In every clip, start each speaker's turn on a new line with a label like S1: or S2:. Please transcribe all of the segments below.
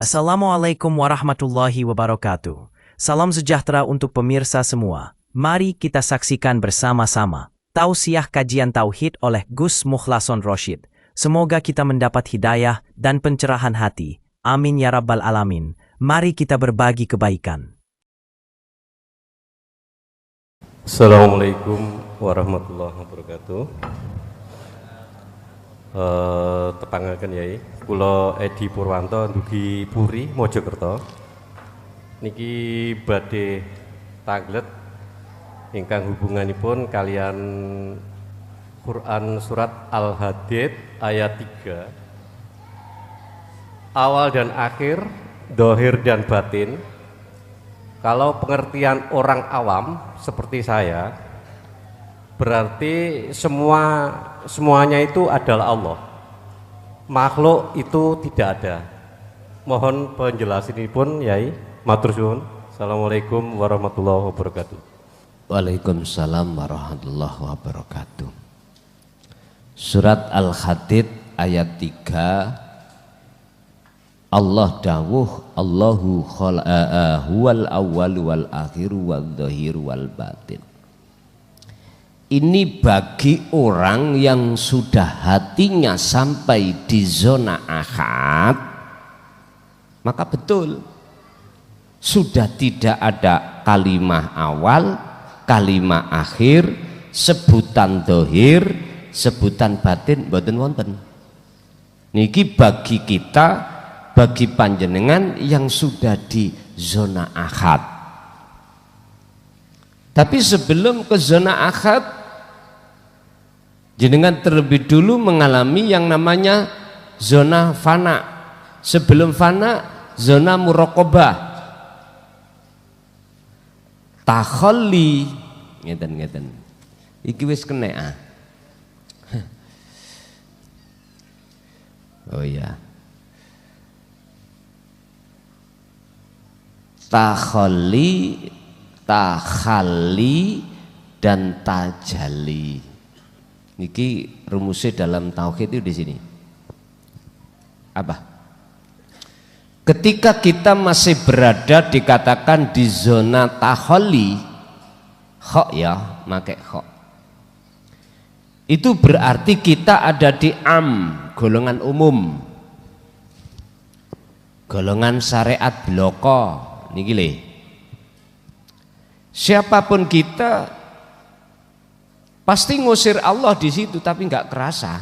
S1: Assalamualaikum warahmatullahi wabarakatuh. Salam sejahtera untuk pemirsa semua. Mari kita saksikan bersama-sama tausiah kajian Tauhid oleh Gus Mukhlason Roshid. Semoga kita mendapat hidayah dan pencerahan hati. Amin ya rabbal alamin. Mari kita berbagi kebaikan.
S2: Assalamualaikum warahmatullahi wabarakatuh. Tepangaken yai, kula Edi Purwanto dugi Puri Mojokerto. Niki badhe tanglet ingkang hubunganipun kalian Quran surat Al-Hadid ayat 3. Awal dan akhir, dohir dan batin. Kalau pengertian orang awam seperti saya, berarti semuanya itu adalah Allah. Makhluk itu tidak ada. Mohon penjelasan ini pun, Yai. Matur suwun. Assalamualaikum warahmatullahi wabarakatuh.
S3: Waalaikumsalam warahmatullahi wabarakatuh. Surat Al-Hadid ayat 3. Allah dawuh, Allahu huwal awwal wal akhir wal dhahir wal batin. Ini bagi orang yang sudah hatinya sampai di zona akad, maka betul sudah tidak ada kalimah awal, kalimah akhir, sebutan dohir, sebutan batin, boten wonten. Niki bagi kita, bagi panjenengan yang sudah di zona akad. Tapi sebelum ke zona akad, jenengan terlebih dulu mengalami yang namanya zona fana. Sebelum fana, zona muraqabah, takhalli, ngeten. Iki wis kena. Oh ya. Takhalli, takhalli dan tajalli. Niki rumusnya dalam tauhid itu di sini. Apa? Ketika kita masih berada dikatakan di zona takhalli, kho ya, make kho. Itu berarti kita ada di golongan umum. Golongan syariat bloko. Niki le. Siapapun kita pasti ngusir Allah di situ, tapi nggak kerasa.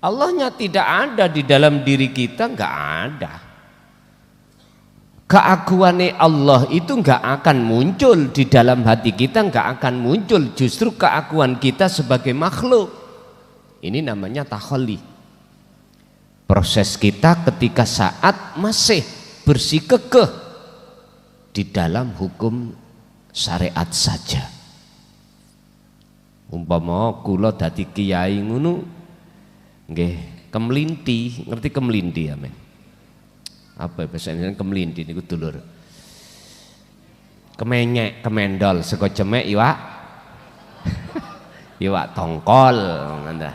S3: Allahnya tidak ada di dalam diri kita, nggak ada. Keaguannya Allah itu nggak akan muncul di dalam hati kita, nggak akan muncul. Justru keaguan kita sebagai makhluk. Ini namanya takhalli. Proses kita ketika saat masih bersikukuh di dalam hukum syariat saja. Umpama kula dadi kiai ngono nggih kemlinti, ngerti kemlinti ya men? Apa bahasa Indonesia kemlinti niku dulur. Kemenyek, kemendol, sego cemek iwak. Iwak tongkol ngono.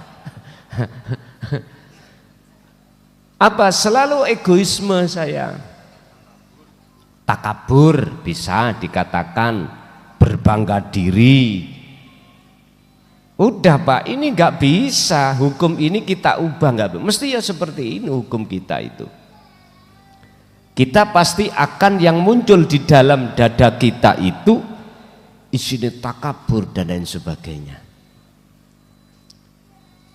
S3: Apa selalu egoisme saya? Takabur bisa dikatakan berbangga diri. Udah Pak, ini nggak bisa, hukum ini kita ubah, nggak mesti ya seperti ini hukum kita itu. Kita pasti akan yang muncul di dalam dada kita itu isinya takabur dan lain sebagainya.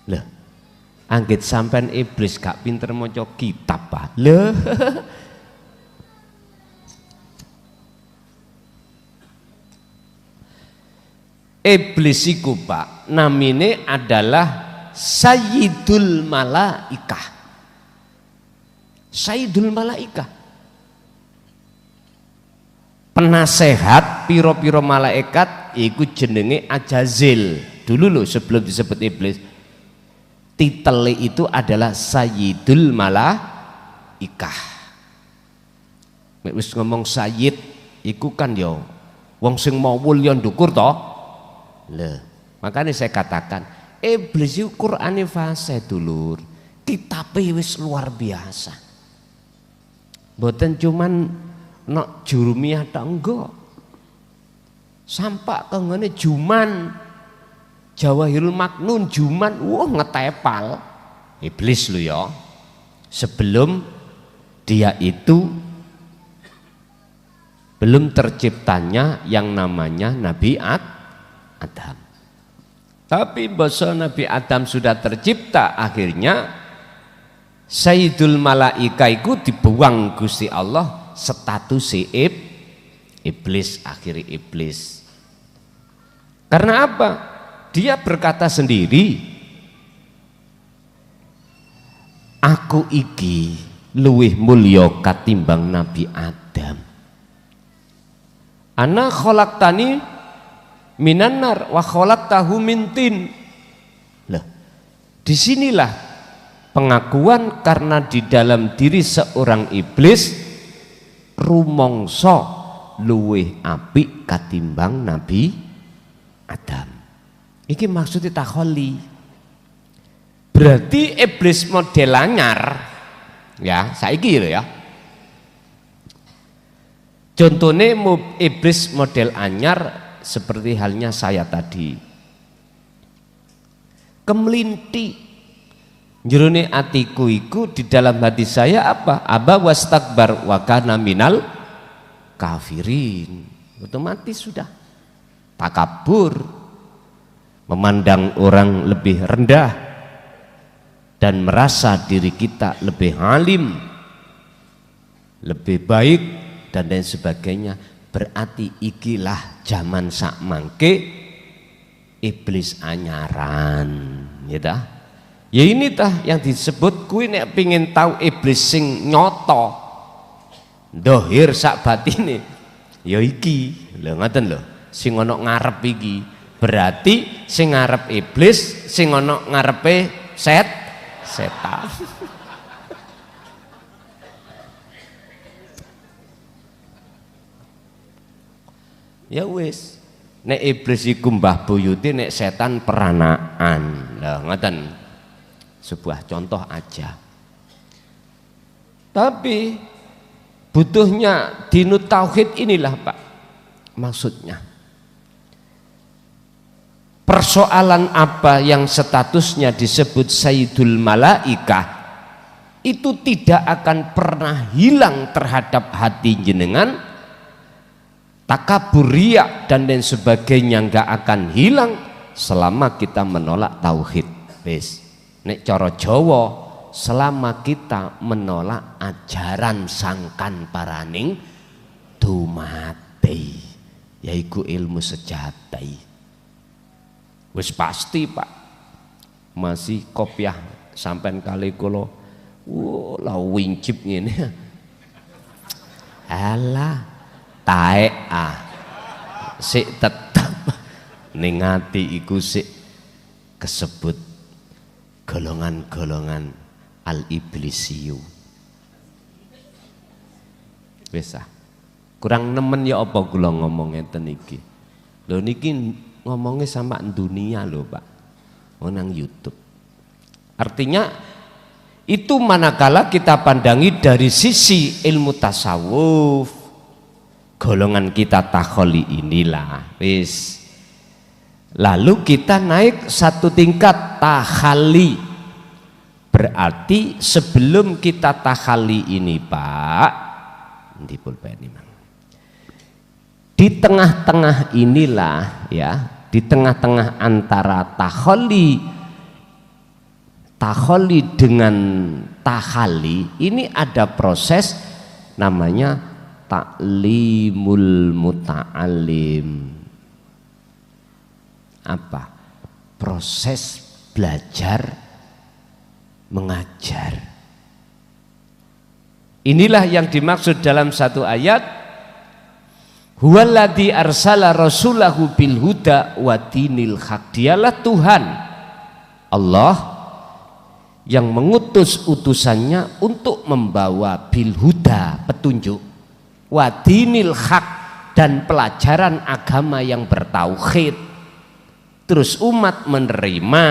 S3: Loh, anggit sampean iblis gak pinter maca kitab Pak. Loh. Iblis iku Pak, namine adalah Sayyidul Malaikah. Sayyidul Malaikah. Penasehat piro-piro malaikat iku jenenge Ajazil. Dulu loh sebelum disebut iblis. Titele itu adalah Sayyidul Malaikah. Wis ngomong sayyid iku kan yo wong sing mawul yo ndukur to. Loh, makanya saya katakan iblis itu Qur'ane fase dulur, kitabnya wis luar biasa. Mboten cuman nok jurumiyah tok enggak. Sampak kengene juman, Jawahirul Maknun juman, ngetepal. Iblis lu ya. Sebelum dia itu belum terciptanya yang namanya Nabi Adam. Tapi bahasa Nabi Adam sudah tercipta, akhirnya Sayyidul Malaika iku dibuang Gusti Allah, status iblis, akhiri iblis. Karena apa? Dia berkata sendiri, aku iki luwih mulya katimbang Nabi Adam. Ana khalaqtani minan nar wa khalaqtahu min tin. Loh, disinilah pengakuan karena di dalam diri seorang iblis rumangsa luwih apik katimbang Nabi Adam. Iki maksudnya takholi. Berarti iblis model anyar, ya saiki lho ya. Contohnya iblis model anyar seperti halnya saya tadi. Kemelinti jerone atiku iku di dalam hati saya apa? Aba wastakbar wa kana minal kafirin. Otomatis sudah takabur, memandang orang lebih rendah dan merasa diri kita lebih alim, lebih baik dan lain sebagainya. Berarti ikilah zaman sak mangke iblis anyaran, ya dah. Ya ini tah yang disebut kuwi nek pengin tahu iblis sing nyoto dohir sak batine ya iki lho, ngoten lho, sing ana ngarep iki. Berarti sing ngarep iblis, sing ana ngarepe setan. Ya wis, nek iblis iku mbah buyute, nek setan peranaan. Lah ngoten. Sebuah contoh aja. Tapi butuhnya dinut tauhid inilah Pak. Maksudnya persoalan apa yang statusnya disebut Sayyidul Malaikah itu tidak akan pernah hilang terhadap hati jenengan. Takabur, riya dan lain sebagainya nggak akan hilang selama kita menolak tauhid. Wis, nek cara Jawa, selama kita menolak ajaran sangkan paraning dumate, yaiku ilmu sejati. Wis pasti Pak, masih kopiah sampean kali kula lah wincip ngene. Alah taek sik tetep ning ati iku sik kesebut golongan-golongan al-iblisiyu. Wis kurang nemen ya apa kula ngomong ngeten iki. Lho niki ngomongnya sama dunia lho Pak, nang YouTube. Artinya itu manakala kita pandangi dari sisi ilmu tasawuf, golongan kita takholi inilah wis. Lalu kita naik satu tingkat takhali. Berarti sebelum kita takhali ini Pak, di pulpen ini di tengah-tengah inilah ya, di tengah-tengah antara takholi dengan takhali ini ada proses namanya ta'limul muta'alim. Apa? Proses belajar mengajar. Inilah yang dimaksud dalam satu ayat, huwaladzi arsala rasulahu bil huda wa dinil haq. Dialah Tuhan Allah yang mengutus utusannya untuk membawa bil huda, petunjuk, wa dinil haq, dan pelajaran agama yang bertauhid. Terus umat menerima.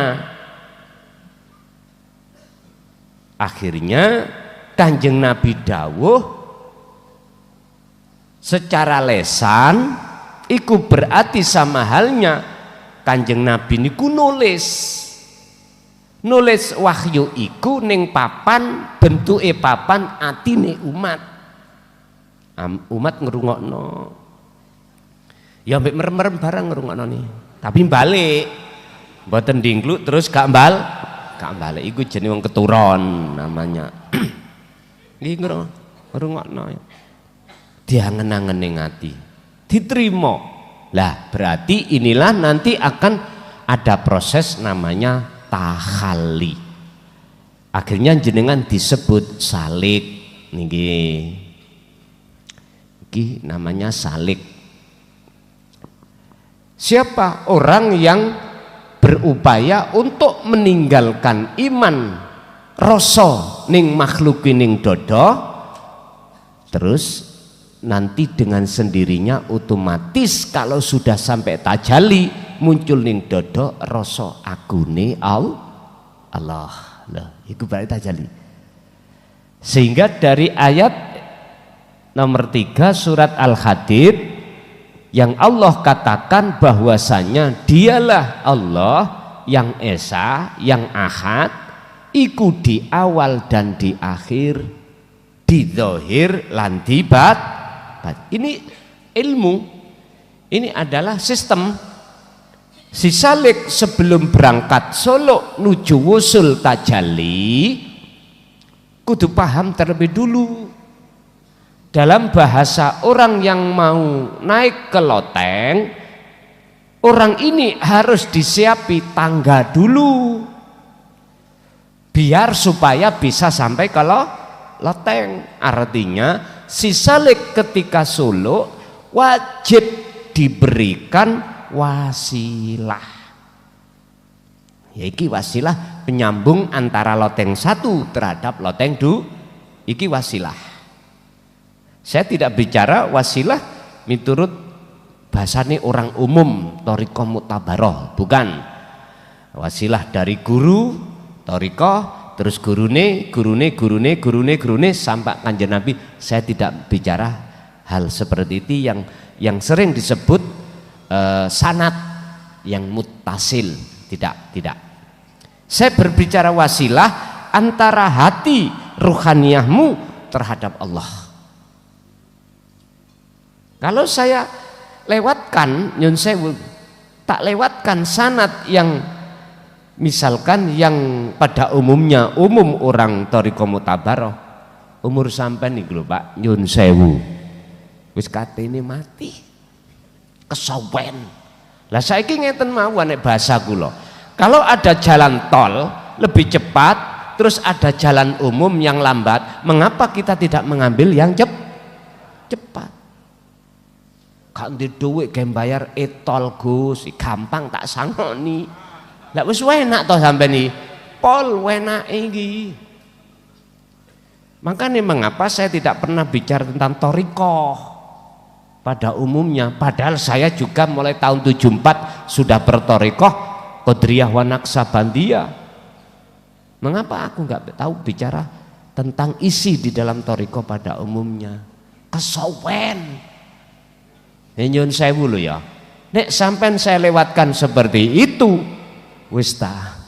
S3: Akhirnya Kanjeng Nabi dawuh, secara lesan iku berarti sama halnya Kanjeng Nabi niku nulis wahyu iku ning papan, bentuke papan atine umat. Umat ngrungokno. Ya mbek merem-merem barang ngrungokno nih. Tapi balik. Mboten dingkluk terus gak balik. Iku jenenge wong keturon namanya. Iki ngrungokno. Diangen-angen ning ati. Diterima. Lah, berarti inilah nanti akan ada proses namanya takhalli. Akhirnya jenengan disebut salik niki. Iki namanya salik. Siapa orang yang berupaya untuk meninggalkan iman rasa ning makhluk ning dodo, terus nanti dengan sendirinya otomatis kalau sudah sampai tajalli muncul ning dodo rasa agune Allah. Lah, itu berarti tajalli. Sehingga dari ayat nomor 3 surat Al-Hadid yang Allah katakan bahwasanya dialah Allah yang esa, yang ahad, iku di awal dan di akhir, di zahir lan di batin. Ini ilmu, ini adalah sistem. Si salik sebelum berangkat Solo nuju wusul tajalli kudu paham terlebih dulu. Dalam bahasa orang yang mau naik ke loteng, orang ini harus disiapi tangga dulu biar supaya bisa sampai ke loteng. Artinya si salik ketika Solo wajib diberikan wasilah. Ya iki wasilah penyambung antara loteng 1 terhadap loteng 2. Iki wasilah. Saya tidak bicara wasilah miturut bahasane orang umum thariqah mutabaroh, bukan. Wasilah dari guru thariqah, terus gurune sampai Kanjeng Nabi. Saya tidak bicara hal seperti itu yang sering disebut sanad yang muttasil. Tidak. Saya berbicara wasilah antara hati ruhaniyahmu terhadap Allah. Kalau saya lewatkan nyun sewu, tak lewatkan sanad yang misalkan yang pada umumnya umum orang thariqah mutabaroh, umur sampean niku lho Pak nyun sewu wis katene mati kesawen. Lah saiki ngeten mawon nek bahasa kula, kalau ada jalan tol lebih cepat terus ada jalan umum yang lambat, mengapa kita tidak mengambil yang cepat? Gak ndek dhuwit ge bayar e-tol Gus, gampang tak sangoni. Lah wis enak toh sampean iki. Pol enake iki. Makanya mengapa saya tidak pernah bicara tentang thariqah pada umumnya, padahal saya juga mulai tahun 74 sudah berthariqah Qadriyah wa Naqsabandiyah. Mengapa aku nggak tahu bicara tentang isi di dalam thariqah pada umumnya? Kesawen. Nyun sewu lho ya. Nek sampean saya lewatkan seperti itu, wis ta.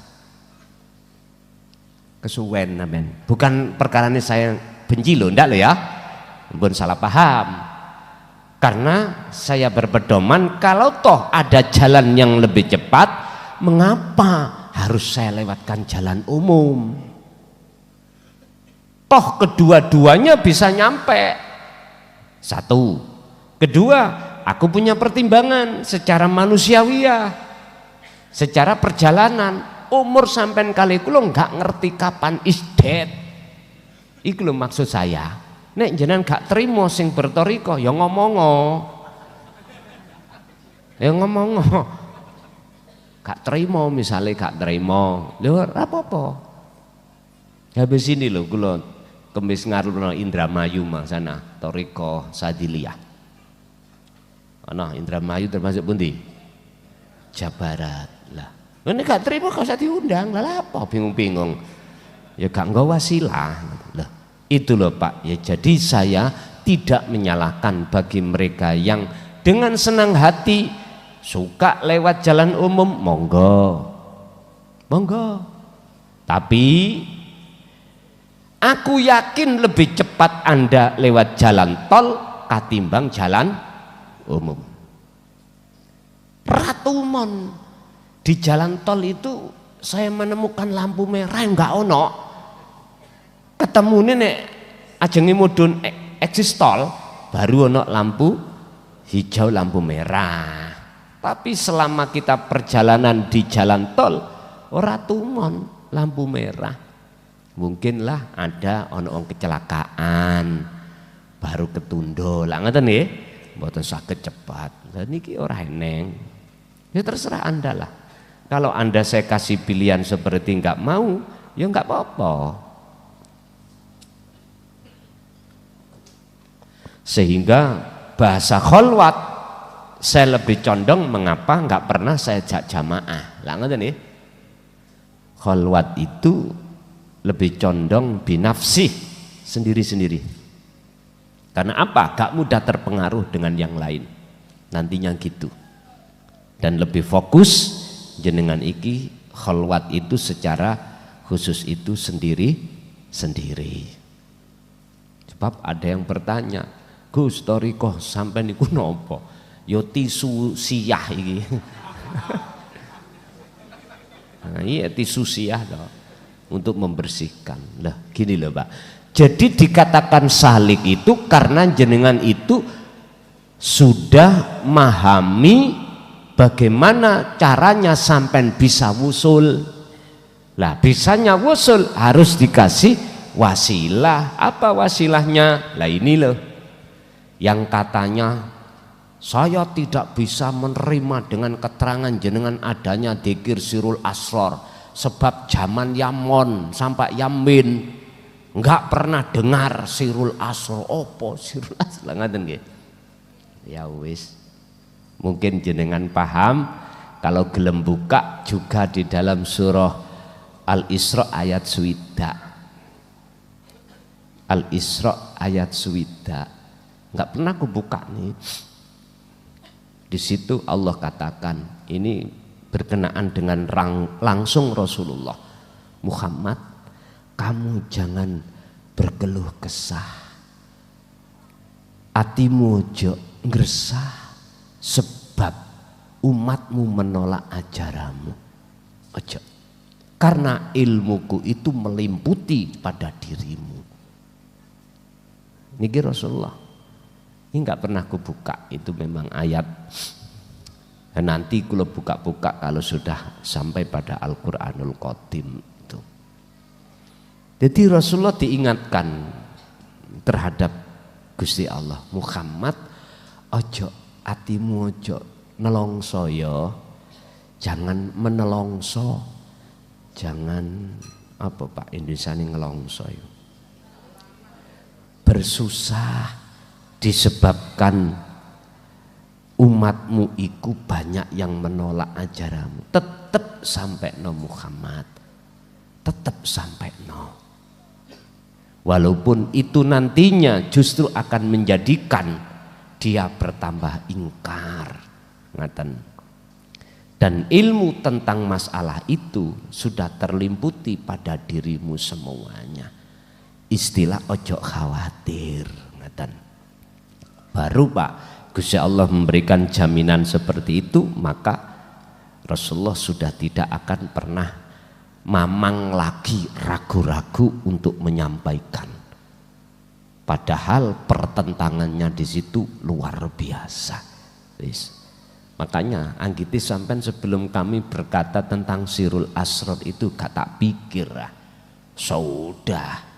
S3: Kesuwen amen. Bukan perkara ini saya benci lho, ndak lho ya. Ampun salah paham. Karena saya berpedoman kalau toh ada jalan yang lebih cepat, mengapa harus saya lewatkan jalan umum? Toh kedua-duanya bisa nyampe. Satu. Kedua, aku punya pertimbangan secara manusiawiah, secara perjalanan. Umur sampean kali kula nggak ngerti kapan is dead. Iku lho maksud saya. Nek jenengan gak terima sing berthariqah ya ngomongo. Ya ngomongo. Gak terima misalnya gak terima. Lho ora apa-apa. Habis ini lho kula kemis ngarepno Indramayu sana thariqah Sadiliyah. Ana Indramayu termasuk pundi? Jawa Barat. Lah, ini gak terima kok usah diundang. Lah apa bingung-bingung. Ya gak nggawa wasilah. Lah, itu loh Pak. Ya jadi saya tidak menyalahkan bagi mereka yang dengan senang hati suka lewat jalan umum, monggo, monggo. Tapi aku yakin lebih cepat Anda lewat jalan tol katimbang jalan umum. Ratumon di jalan tol itu saya menemukan lampu merah enggak ono. Ketemune nek ajengi mudhun eksis tol baru ono lampu hijau, lampu merah. Tapi selama kita perjalanan di jalan tol ora tumon lampu merah. Mungkinlah ada ono kecelakaan baru ketunda. Lah ngoten nggih, mboten saged cepat. Lah niki ora eneng. Ya terserah Anda lah. Kalau Anda saya kasih pilihan seperti enggak mau, ya enggak apa-apa. Sehingga bahasa kholwat saya lebih condong mengapa enggak pernah saya ajak jamaah. Lah ngoten nggih. Kholwat itu lebih condong binafsih, sendiri-sendiri. Karena apa? Gak mudah terpengaruh dengan yang lain. Nantinya gitu. Dan lebih fokus jenengan iki kholwat itu secara khusus itu sendiri-sendiri. Sebab ada yang bertanya, Gus Torikoh sampai niku nopo? Yo tisu siyah iki. Nah, iya tisu siyah loh, untuk membersihkan. Lah gini loh Pak. Jadi dikatakan salik itu karena jenengan itu sudah memahami bagaimana caranya sampai bisa wusul. Lah bisanya wusul harus dikasih wasilah. Apa wasilahnya? Lah ini loh yang katanya saya tidak bisa menerima dengan keterangan jenengan adanya dzikir sirul asror sebab zaman Yamon sampai Yamin enggak pernah dengar sirul asror. Opo sirul asror ngaten nggih. Ya wis. Mungkin jenengan paham kalau gelem buka juga di dalam surah Al-Isra ayat swida. Al-Isra ayat swida. Enggak pernah aku buka nih. Di situ Allah katakan, ini berkenaan dengan langsung Rasulullah Muhammad, kamu jangan berkeluh kesah, atimu ojo ngresah sebab umatmu menolak ajaranmu. Ojo, karena ilmuku itu melimputi pada dirimu. Niki Rasulullah. Ini enggak pernah aku buka, itu memang ayat. Dan nanti kalau buka-buka kalau sudah sampai pada Al-Qur'anul Qadim itu. Jadi Rasulullah diingatkan terhadap Gusti Allah, Muhammad ojo atimu ojo nelongso ya. Jangan menelongso. Jangan apa Pak Indonesia ini ngelongso ya. Bersusah disebabkan umatmu iku banyak yang menolak ajaranmu. Tetap sampai no Muhammad, tetap sampai no. Walaupun itu nantinya justru akan menjadikan dia bertambah ingkar. Ngaten. Dan ilmu tentang masalah itu sudah terlimputi pada dirimu semuanya. Istilah ojo khawatir. Ngaten. Baru Pak Gusti Allah memberikan jaminan seperti itu, maka Rasulullah sudah tidak akan pernah mamang lagi ragu-ragu untuk menyampaikan. Padahal pertentangannya di situ luar biasa. Makanya anggiti sampean sebelum kami berkata tentang sirul asrar itu gak tak pikir lah. Sudah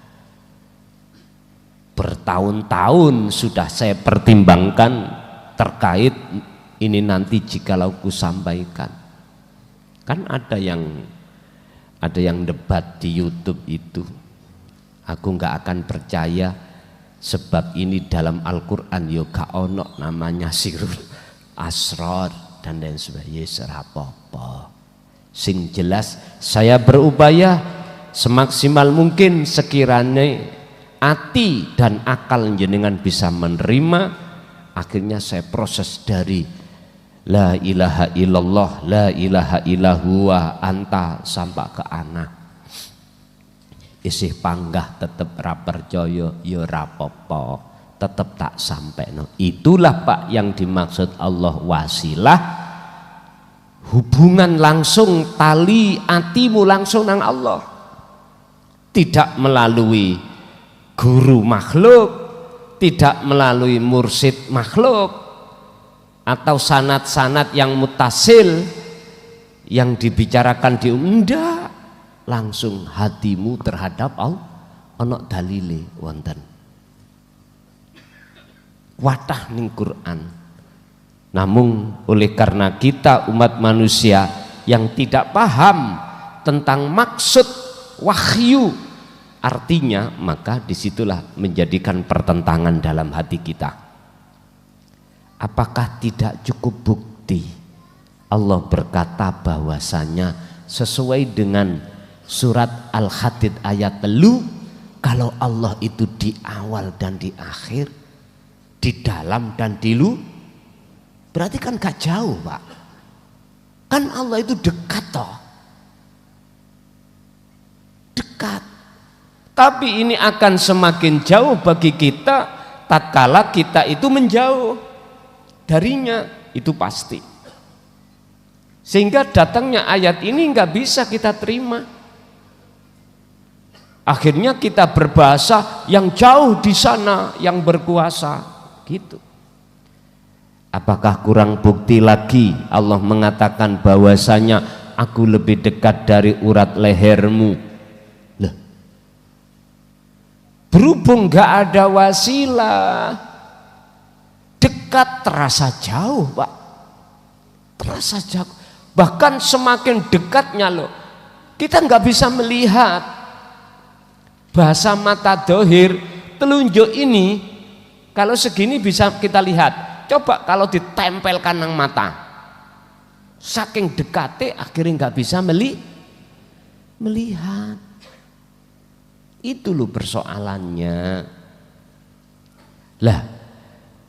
S3: bertahun-tahun sudah saya pertimbangkan terkait ini nanti jikalau ku sampaikan. Kan ada yang debat di YouTube itu. Aku nggak akan percaya sebab ini dalam Al-Qur'an yo gak ono namanya sirul asrar dan lain sebagainya. Serapopo. Sing jelas saya berupaya semaksimal mungkin sekiranya ati dan akal jenengan bisa menerima, akhirnya saya proses dari la ilaha illallah, la ilaha illallah anta sampai ke ana. Isih panggah tetep ra percaya ya rapopo, tetep tak sampai no. Itulah Pak yang dimaksud Allah wasilah, hubungan langsung, tali atimu langsung nang Allah, tidak melalui guru makhluk, tidak melalui mursid makhluk atau sanad-sanad yang mutasil yang dibicarakan di enggak, langsung hatimu terhadap Allah ana dalile wonten watah ning Quran. Namun oleh karena kita umat manusia yang tidak paham tentang maksud wahyu artinya, maka disitulah menjadikan pertentangan dalam hati kita. Apakah tidak cukup bukti Allah berkata bahwasanya sesuai dengan surat Al-Hadid ayat 3, kalau Allah itu di awal dan di akhir, di dalam dan di luar, berarti kan gak jauh Pak, kan Allah itu dekat toh, dekat. Tapi ini akan semakin jauh bagi kita tatkala kita itu menjauh darinya, itu pasti. Sehingga datangnya ayat ini nggak bisa kita terima. Akhirnya kita berbahasa yang jauh di sana yang berkuasa gitu. Apakah kurang bukti lagi Allah mengatakan bahwasanya aku lebih dekat dari urat lehermu? Loh, berhubung gak ada wasilah, dekat terasa jauh Pak, terasa jauh. Bahkan semakin dekatnya loh, kita nggak bisa melihat. Bahasa mata dohir telunjuk ini kalau segini bisa kita lihat, coba kalau ditempelkan nang mata, saking dekatnya akhirnya nggak bisa melihat. Itu loh persoalannya. Lah,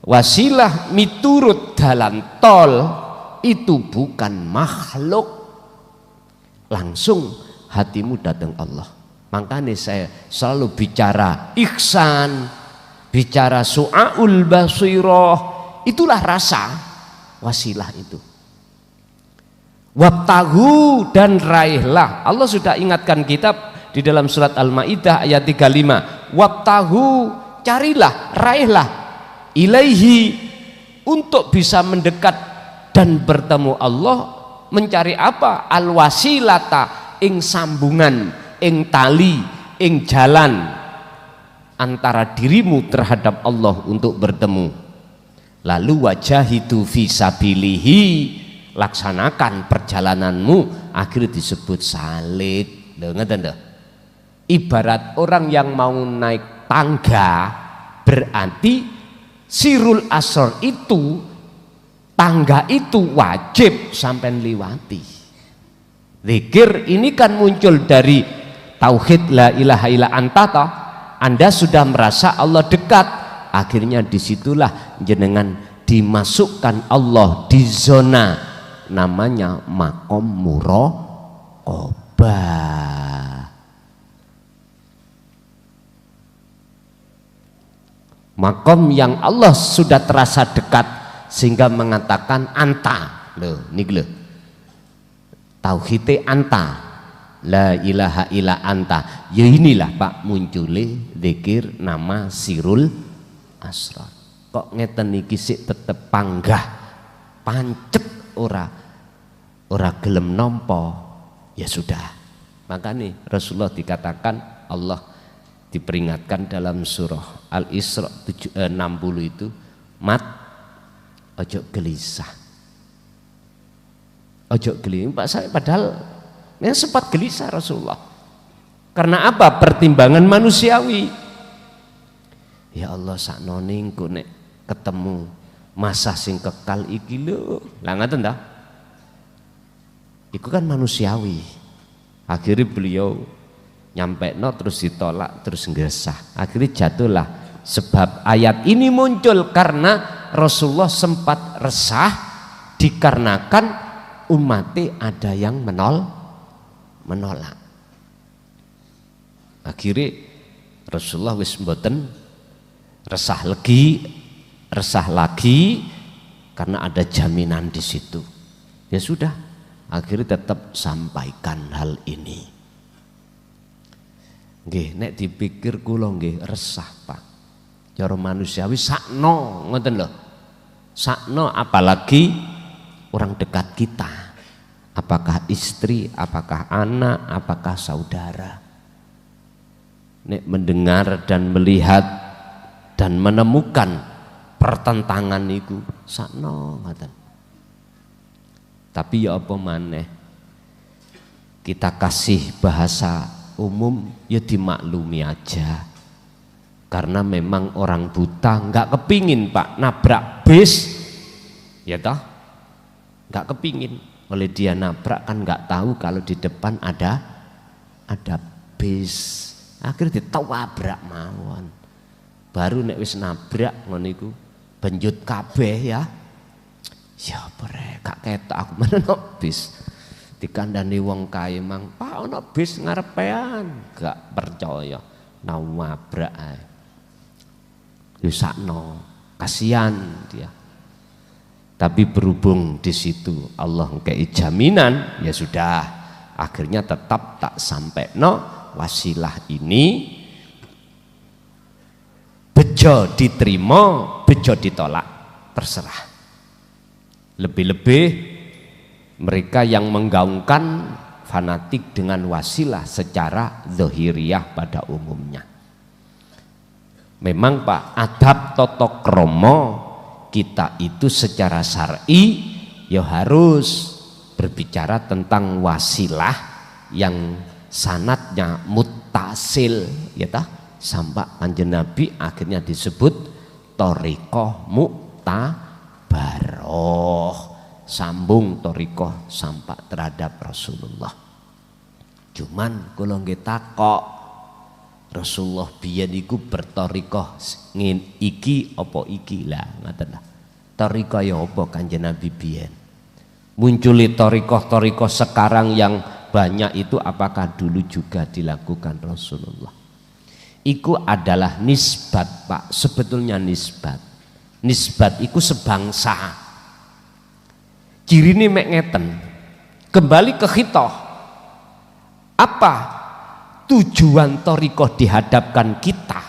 S3: wasilah miturut dalan tol itu bukan makhluk, langsung hatimu datang Allah. Makanya saya selalu bicara ihsan, bicara su'aul basirah, itulah rasa wasilah itu. Wabtahu, dan raihlah. Allah sudah ingatkan kita di dalam surat Al-Maidah ayat 35. Wabtahu, carilah, raihlah, ilaihi, untuk bisa mendekat dan bertemu Allah. Mencari apa? Al-wasilata, ing sambungan, ing tali, ing jalan antara dirimu terhadap Allah untuk bertemu. Lalu wajahidu fi sabilihi, laksanakan perjalananmu, akhirnya disebut salik. Loh, ngeten lho. Ibarat orang yang mau naik tangga, berarti sirul asr itu, tangga itu wajib sampai liwati. Zikir ini kan muncul dari tauhid la ilaha illa anta toh. Anda sudah merasa Allah dekat, akhirnya disitulah jenengan dimasukkan Allah di zona namanya makom muraqabah. Makom yang Allah sudah terasa dekat sehingga mengatakan anta. Loh, niki lho. Tauhid anta, la ilaha illa anta. Ya inilah Pak muncule zikir nama sirul asrar. Kok ngeten iki sik tetep panggah, pancet ora gelem nampa, ya sudah. Makanya Rasulullah dikatakan, Allah diperingatkan dalam surah Al-Isra 60 itu, mat ojo gelisah. Ojo gelisah, Pak, saya padahal yang sempat gelisah Rasulullah. Karena apa? Pertimbangan manusiawi. Ya Allah, saknone engko nek ketemu masa sing kekal iki lho. Lah ngaten ta? Iku kan manusiawi. Akhirnya beliau nyampe no terus ditolak terus ngesah. Akhirnya jatuhlah sebab ayat ini muncul karena Rasulullah sempat resah dikarenakan umatnya ada yang menolak. Akhirnya Rasulullah wis mboten resah lagi karena ada jaminan di situ. Ya sudah, akhirnya tetap sampaikan hal ini. Nggih, nek dipikir kula nggih resah, Pak. Cara manusiawi sakno ngoten lho. Sakno apalagi orang dekat kita. Apakah istri, apakah anak, apakah saudara. Nek mendengar dan melihat dan menemukan pertentangan itu sakno ngoten. Tapi ya apa maneh, kita kasih bahasa umum ya dimaklumi aja. Karena memang orang buta nggak kepingin Pak nabrak bis, ya toh, nggak kepingin. Oleh dia nabrak kan nggak tahu kalau di depan ada bis. Akhirnya ditabrak mawon. Baru nek wis nabrak ngono iku benjut kabeh ya. Ya bre, gak ketok aku mana no bis. Dikandani wong kae mang, Pak ono bis ngarepean. Gak percaya, nabrak ae. Yusakno, kasihan dia. Tapi berhubung di situ Allah ngekei jaminan, ya sudah. Akhirnya tetap tak sampai no wasilah ini bejo diterima, bejo ditolak, terserah. Lebih-lebih mereka yang menggaungkan fanatik dengan wasilah secara zahiriyah pada umumnya. Memang Pak, adab toto kromo kita itu secara syar'i ya harus berbicara tentang wasilah yang sanadnya muttasil, ya tah, sampai Kanjeng Nabi akhirnya disebut thariqah mu'tabaroh, sambung thariqah sampai terhadap Rasulullah. Cuman kula nggih takok, Rasulullah biyen iku berthariqah ngin iki apa iki lah ngoten lah. Thariqah ya apa Kanjeng Nabi biyen? Munculi thariqah sekarang yang banyak itu apakah dulu juga dilakukan Rasulullah? Iku adalah nisbat Pak, sebetulnya nisbat. Nisbat iku sebangsa. Cirine mek ngeten. Kembali ke khitoh. Apa tujuan thariqah dihadapkan kita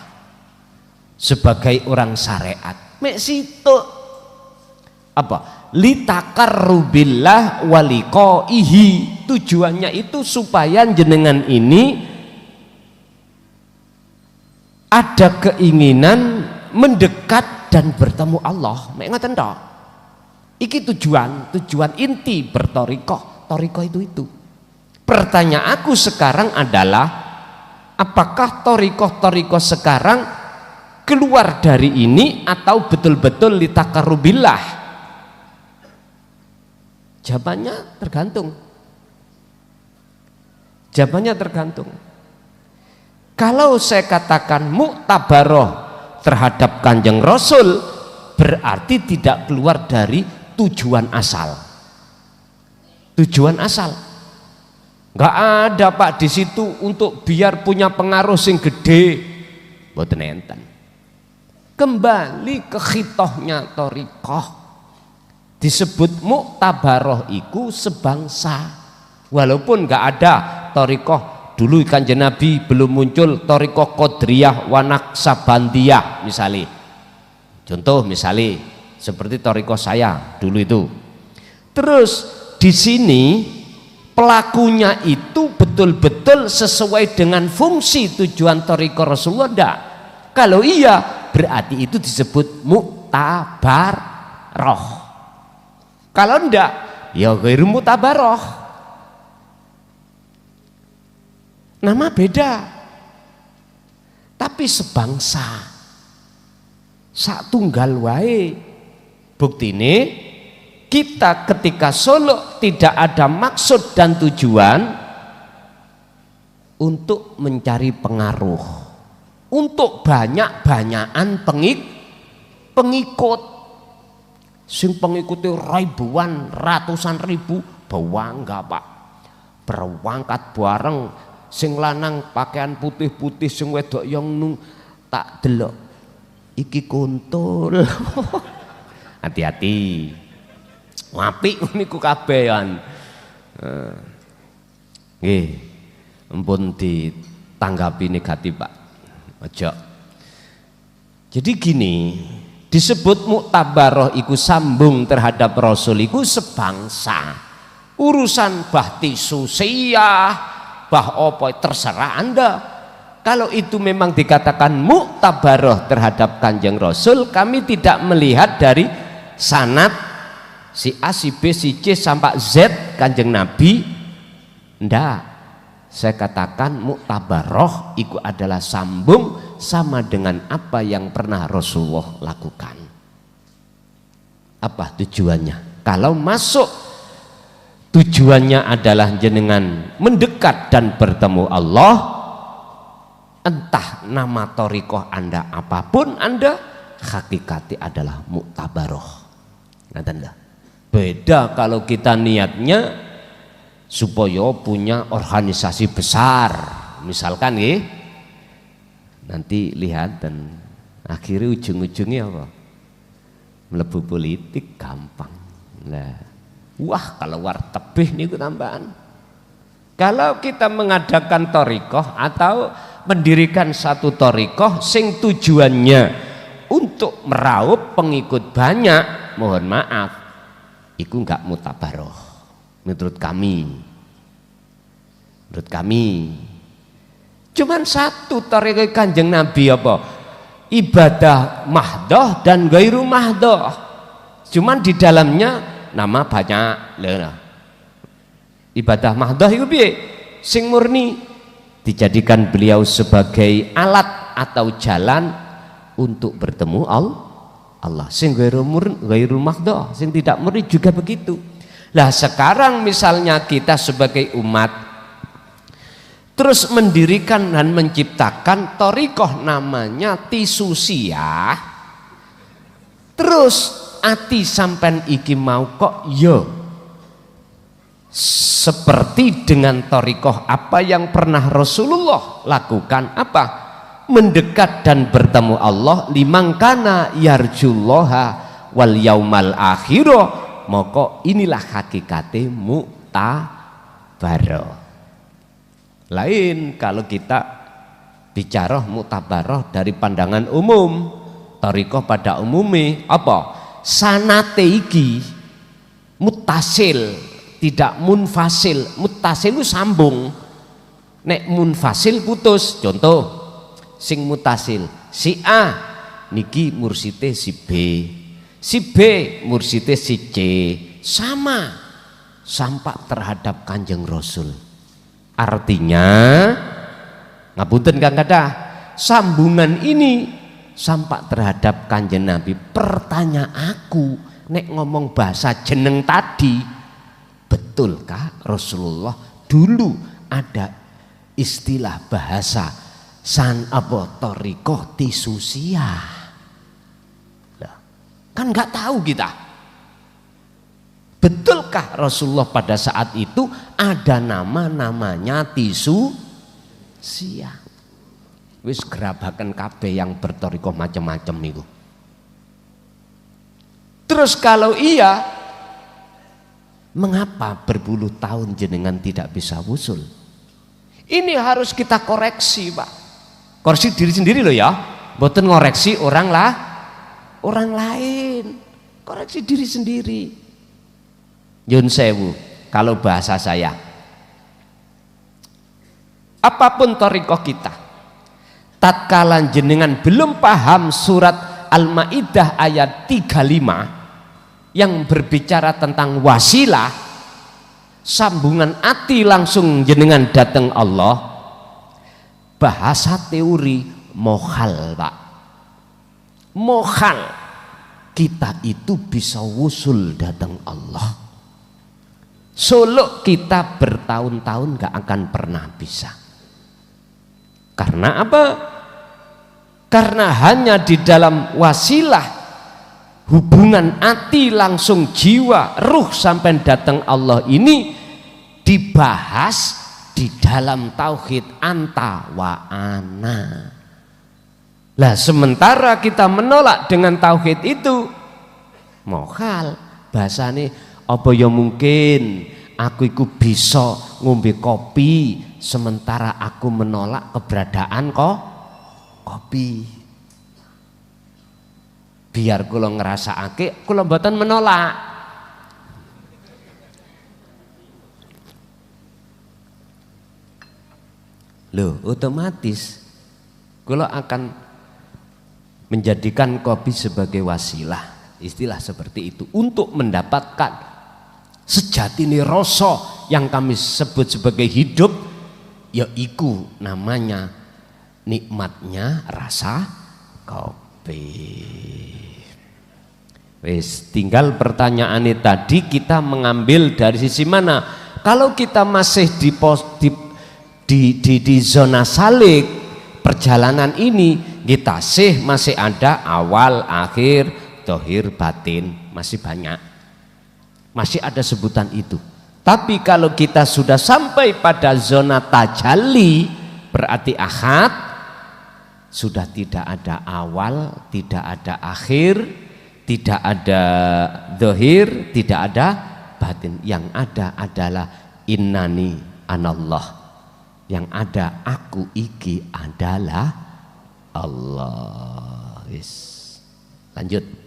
S3: sebagai orang syariat? Mek situ. Apa? Litakarrubillah waliqaihi. Tujuannya itu supaya jenengan ini ada keinginan mendekat dan bertemu Allah. Mek ngoten tok. Iki tujuan inti berthariqah. Thariqah itu. Pertanyaan aku sekarang adalah apakah thariqah sekarang keluar dari ini atau betul-betul litakarrubillah? Jawabannya tergantung. Kalau saya katakan mu'tabaroh terhadap Kanjeng Rasul, berarti tidak keluar dari tujuan asal. Nggak ada Pak di situ untuk biar punya pengaruh sing gede. Mboten enten. Kembali ke khitohnya thariqah. Disebut mu'tabaroh iku sebangsa. Walaupun nggak ada thariqah dulu Kanjeng Nabi belum muncul thariqah Qadiriyah wa Naqsabandiyah misalnya. Contoh misalnya seperti thariqah saya dulu itu. Terus di sini pelakunya itu betul-betul sesuai dengan fungsi tujuan thariqah Rasulullah enggak? Kalau iya berarti itu disebut mu'tabaroh. Kalau enggak ya ghairu mu'tabaroh. Nama beda, tapi sebangsa, sak tunggal wae. Buktine kita ketika Solo tidak ada maksud dan tujuan, untuk mencari pengaruh, untuk banyak-banyakan pengikut. Sing pengikutnya ribuan, ratusan ribu, bangga Pak. Berangkat bareng, sing lanang pakaian putih-putih, sing wedok yang tak delok. Iki kuntul. Hati-hati. Apik niku kabehan. Nggih. Ampun ditanggapi negatif Pak. Aja. Jadi gini, disebut muktabaroh iku sambung terhadap Rasul iku sebangsa. Urusan bah tisu siyah, bah apa terserah Anda. Kalau itu memang dikatakan muktabaroh terhadap Kanjeng Rasul, kami tidak melihat dari sanad si A, si B, si C sampai Z Kanjeng Nabi. Ndak. Saya katakan muktabaroh itu adalah sambung sama dengan apa yang pernah Rasulullah lakukan. Apa tujuannya? Kalau masuk tujuannya adalah jenengan mendekat dan bertemu Allah, entah nama thariqah Anda apapun Anda, hakikatnya adalah muktabaroh. Beda kalau kita niatnya supaya punya organisasi besar, misalkan ya, nanti lihat dan akhirnya ujung-ujungnya apa? Melebu politik gampang. Nah, wah keluar tebih nih tambahan. Kalau kita mengadakan thariqah atau mendirikan satu thariqah sing tujuannya untuk meraup pengikut banyak, mohon maaf, itu enggak mutabaroh. Menurut kami cuman satu thariqah Kanjeng Nabi apa? Ibadah mahdoh dan gairu mahdoh. Cuman di dalamnya nama banyak. Ibadah mahdoh itu piye? Sing murni dijadikan beliau sebagai alat atau jalan untuk bertemu Allah. Sing gairu mahdoh, sing tidak murni juga begitu. Lah sekarang misalnya kita sebagai umat terus mendirikan dan menciptakan thariqah namanya tisu siyah, terus ati sampen iki mau kok yo seperti dengan thariqah apa yang pernah Rasulullah lakukan, apa? Mendekat dan bertemu Allah, limangkana yarjullaha wal yaumal akhirah, maka inilah hakikate muktabaroh. Lain kalau kita bicara muktabaroh dari pandangan umum, thariqah pada umumnya apa? Sanate iki muttasil, tidak munfasil. Muttasil itu sambung. Nek munfasil putus. Contoh, sing muttasil, si A niki mursite si B, si B mursite si C, sama sampak terhadap Kanjeng Rasul. Artinya ngapunten Kang Kadah, sambungan ini sampak terhadap Kanjeng Nabi. Pertanyaan aku, nek ngomong bahasa jeneng tadi, betulkah Rasulullah dulu ada istilah bahasa thariqah tisu siyah? Kan nggak tahu kita. Betulkah Rasulullah pada saat itu ada namanya tisu siyah? Wis gerabakan kabeh yang berthariqah macam-macam niku. Terus kalau iya, mengapa berpuluh tahun jenengan tidak bisa wusul? Ini harus kita koreksi, Pak. Koreksi diri sendiri loh ya, mboten ngoreksi orang lain, koreksi diri sendiri. Yun sewu, kalau bahasa saya, apapun thariqah kita, tatkala jenengan belum paham surat Al-Maidah ayat 35 yang berbicara tentang wasilah, sambungan ati langsung jenengan datang Allah, bahasa teori mohal, Pak. Mohal kita itu bisa wusul datang Allah. Solo kita bertahun-tahun gak akan pernah bisa. Karena apa? Karena hanya di dalam wasilah hubungan hati langsung jiwa ruh sampai datang Allah ini dibahas di dalam tauhid anta wa ana. Lah sementara kita menolak dengan tauhid itu mokal bahasane apa ya mungkin aku iku bisa ngombe kopi sementara aku menolak keberadaan kopi. Biar kula ngrasakake kula mboten menolak. Loh, otomatis kula akan menjadikan kopi sebagai wasilah, istilah seperti itu untuk mendapatkan sejatine rasa yang kami sebut sebagai hidup, yaitu namanya nikmatnya rasa kopi. Wes, tinggal pertanyaannya tadi kita mengambil dari sisi mana. Kalau kita masih di zona salik perjalanan ini, kita masih ada awal, akhir, dohir, batin, masih banyak, masih ada sebutan itu. Tapi kalau kita sudah sampai pada zona tajalli, berarti ahad, sudah tidak ada awal, tidak ada akhir, tidak ada dohir, tidak ada batin. Yang ada adalah innani anallah. Yang ada aku iki adalah Allah. Yes. Lanjut.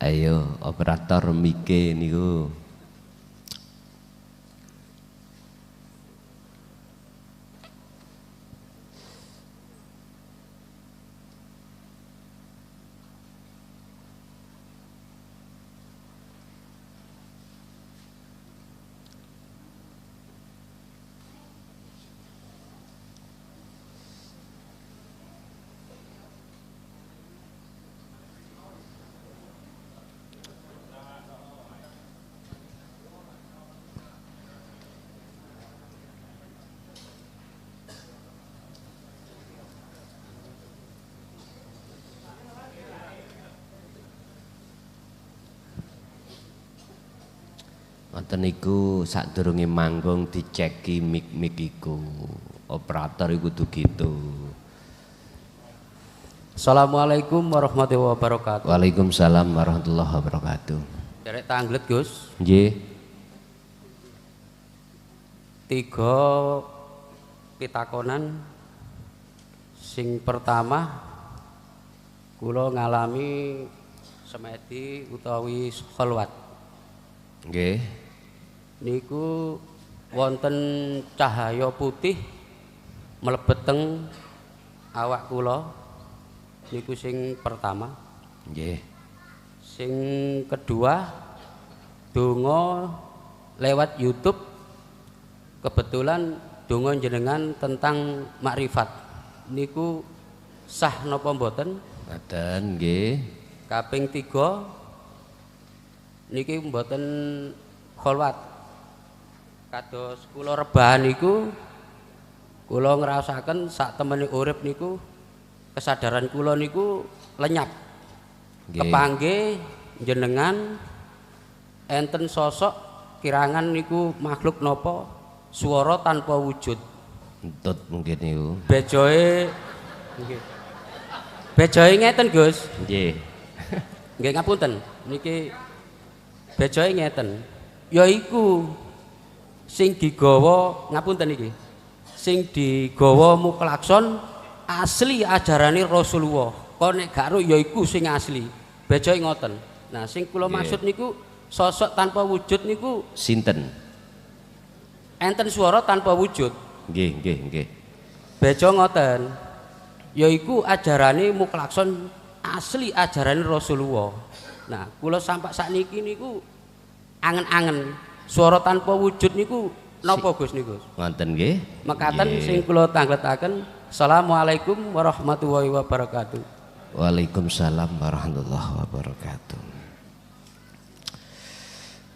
S3: Ayo operator mike niku. Ngoten niku sadurunge manggung diceki mik iku. Operator iku kudu gitu.
S4: Assalamualaikum warahmatullahi wabarakatuh.
S3: Waalaikumsalam warahmatullahi wabarakatuh.
S4: Derek tanglet Gus.
S3: Nggih.
S4: 3 pitakonan. Sing pertama kula ngalami semedi utawi kholwat.
S3: Nggih.
S4: Niku wonten cahaya putih mlebet teng awak kula. Niku sing pertama.
S3: Nggih.
S4: Sing kedua donga lewat YouTube, kebetulan donga jenengan tentang makrifat. Niku sah napa mboten?
S3: Mboten nggih.
S4: Kaping 3 niki mboten kholwat. Kados kula rebahan niku kula ngrasakaken sak temene urip niku kesadaran kula niku lenyap. Kepanggih jenengan enten sosok kirangan niku makhluk napa swara tanpa wujud.
S3: Entut mungkin niku.
S4: Bejoe nggih. Bejoe ngeten Gus.
S3: Nggih.
S4: Nggih ngapunten niki bejoe ngeten. Yaiku sing digawa ngapunten iki. Sing digawa muklakson asli ajarane Rasulullah. Kok nek gak ro yaiku sing asli. Bejoe ngoten. Nah, sing kula maksud niku sosok tanpa wujud niku
S3: Sinten?
S4: enten swara tanpa wujud.
S3: Nggih.
S4: Bejo ngoten. Yaiku ajarane muklakson asli ajarane Rasulullah. Nah, kula sampak sakniki niku angen-angen swara tanpa wujud niku napa Gus niku?
S3: Ngoten nggih.
S4: Mekaten sing kula tangletaken. Assalamualaikum warahmatullahi wabarakatuh.
S3: Waalaikumsalam warahmatullahi wabarakatuh.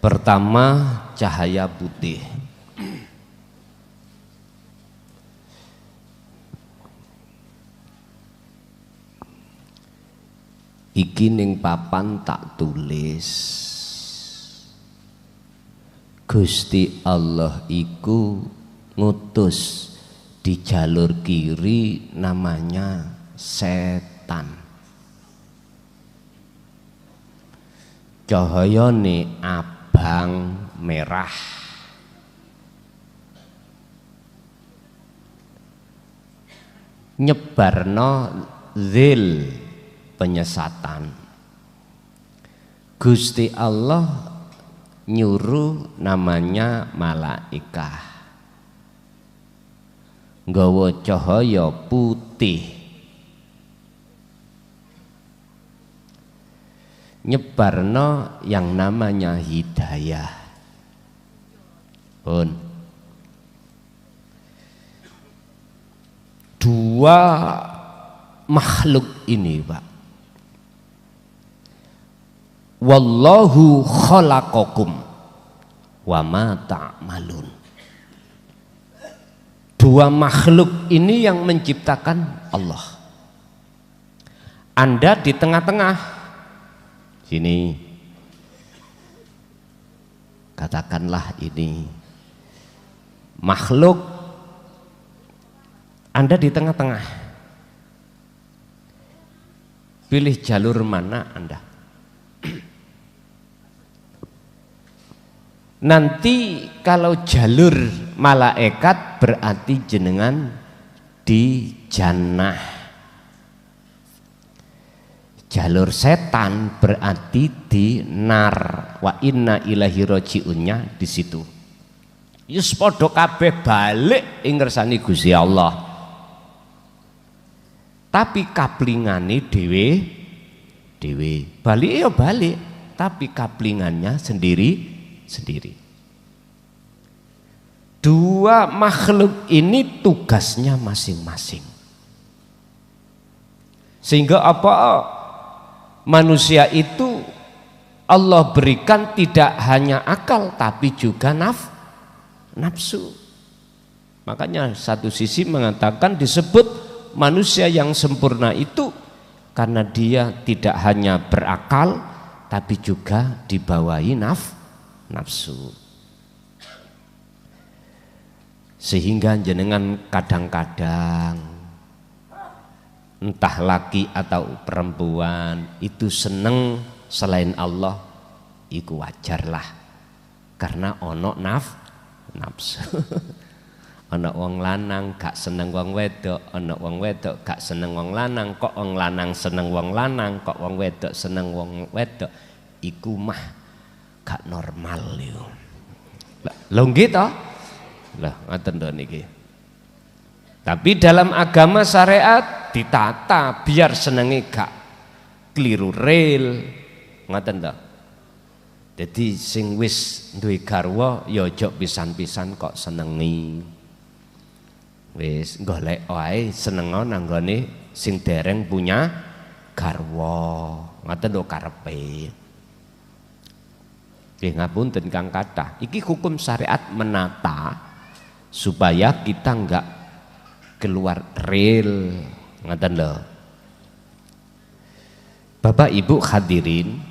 S3: Pertama, cahaya putih. Iki ning papan tak tulis. Gusti Allah iku ngutus di jalur kiri namanya setan. Cahayane abang merah. Nyebarno zil penyesatan. Gusti Allah nyuruh namanya malaikah nggawa cahaya putih nyebarno yang namanya hidayah. Pun dua makhluk ini Pak, wallahu khalaqakum wa ma ta'malun. Dua makhluk ini yang menciptakan Allah. Anda di tengah-tengah sini, katakanlah ini makhluk, Anda di tengah-tengah, pilih jalur mana Anda. Nanti kalau jalur malaikat berarti jenengan di jannah. Jalur setan berarti di nar. Wa inna ilahi roji'unnya di situ. Yus podo kabeh balik ing ngersani Gusti Allah. Tapi kaplingane dhewe balik ya balik, tapi kaplingannya sendiri. Dua makhluk ini tugasnya masing-masing. Sehingga apa? Manusia itu Allah berikan tidak hanya akal tapi juga nafsu. Makanya satu sisi mengatakan disebut manusia yang sempurna itu karena dia tidak hanya berakal tapi juga dibawahi nafsu. Sehingga jenengan kadang-kadang entah laki atau perempuan itu seneng selain Allah, iku wajarlah karena ono nafsu. Ono wong lanang gak seneng wong wedok, ono wong wedok gak seneng wong lanang, kok wong lanang seneng wong lanang, kok wong wedok seneng wong wedok, iku mah gak normal yo. Lho nggih to? Lah ngoten to niki. Tapi dalam agama syariat ditata biar senenge gak keliru rel. Ngoten to. Jadi sing wis duwe garwa ya aja pisan-pisan kok senengi. Wis golek wae seneng nang nggone sing dereng punya garwa. Ngoten lho karepe. Nggih ngapunten Kang kathah. Iki hukum syariat menata supaya kita enggak keluar rel. Ngoten lho. Bapak Ibu hadirin,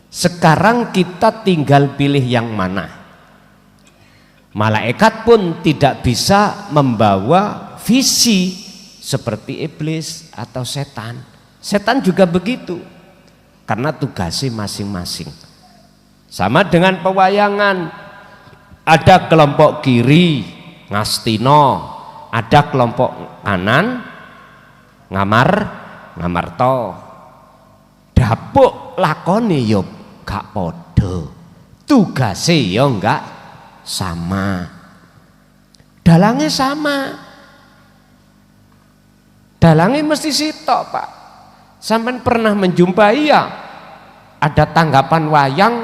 S3: sekarang kita tinggal pilih yang mana. Malaikat pun tidak bisa membawa visi seperti iblis atau setan. Setan juga begitu, karena tugasnya masing-masing. Sama dengan pewayangan, ada kelompok kiri ngastino, ada kelompok kanan ngamarto. Dapuk lakone yo gak podo, tugasnya yo enggak sama, dalangnya sama, dalangnya mesti sitok Pak. Sampai pernah menjumpai ya ada tanggapan wayang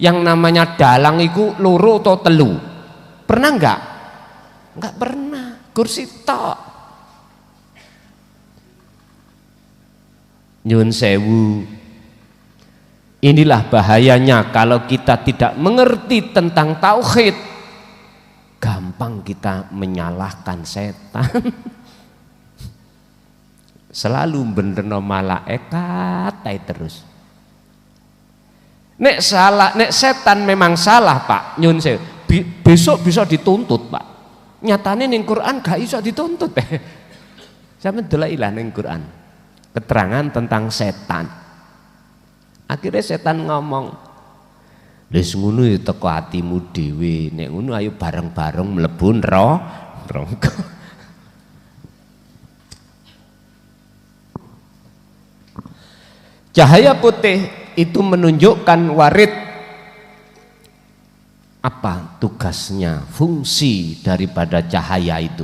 S3: yang namanya dalang iku loro atau telu. Pernah enggak? Enggak pernah, kursi tok. Nyun sewu. Inilah bahayanya kalau kita tidak mengerti tentang tauhid. Gampang kita menyalahkan setan. Selalu benerno malaikat terus. Nek salah, nek setan memang salah Pak, nyun sewu. Besok bisa dituntut Pak. Nyatane ning Quran gak iso dituntut. Sampe delok ning Quran. Keterangan tentang setan. Akhirnya setan ngomong, "Wis ngono ya teko atimu dhewe. Nek ngono ayo bareng-bareng mlebu neraka." Cahaya putih itu menunjukkan warid apa tugasnya, fungsi daripada cahaya itu.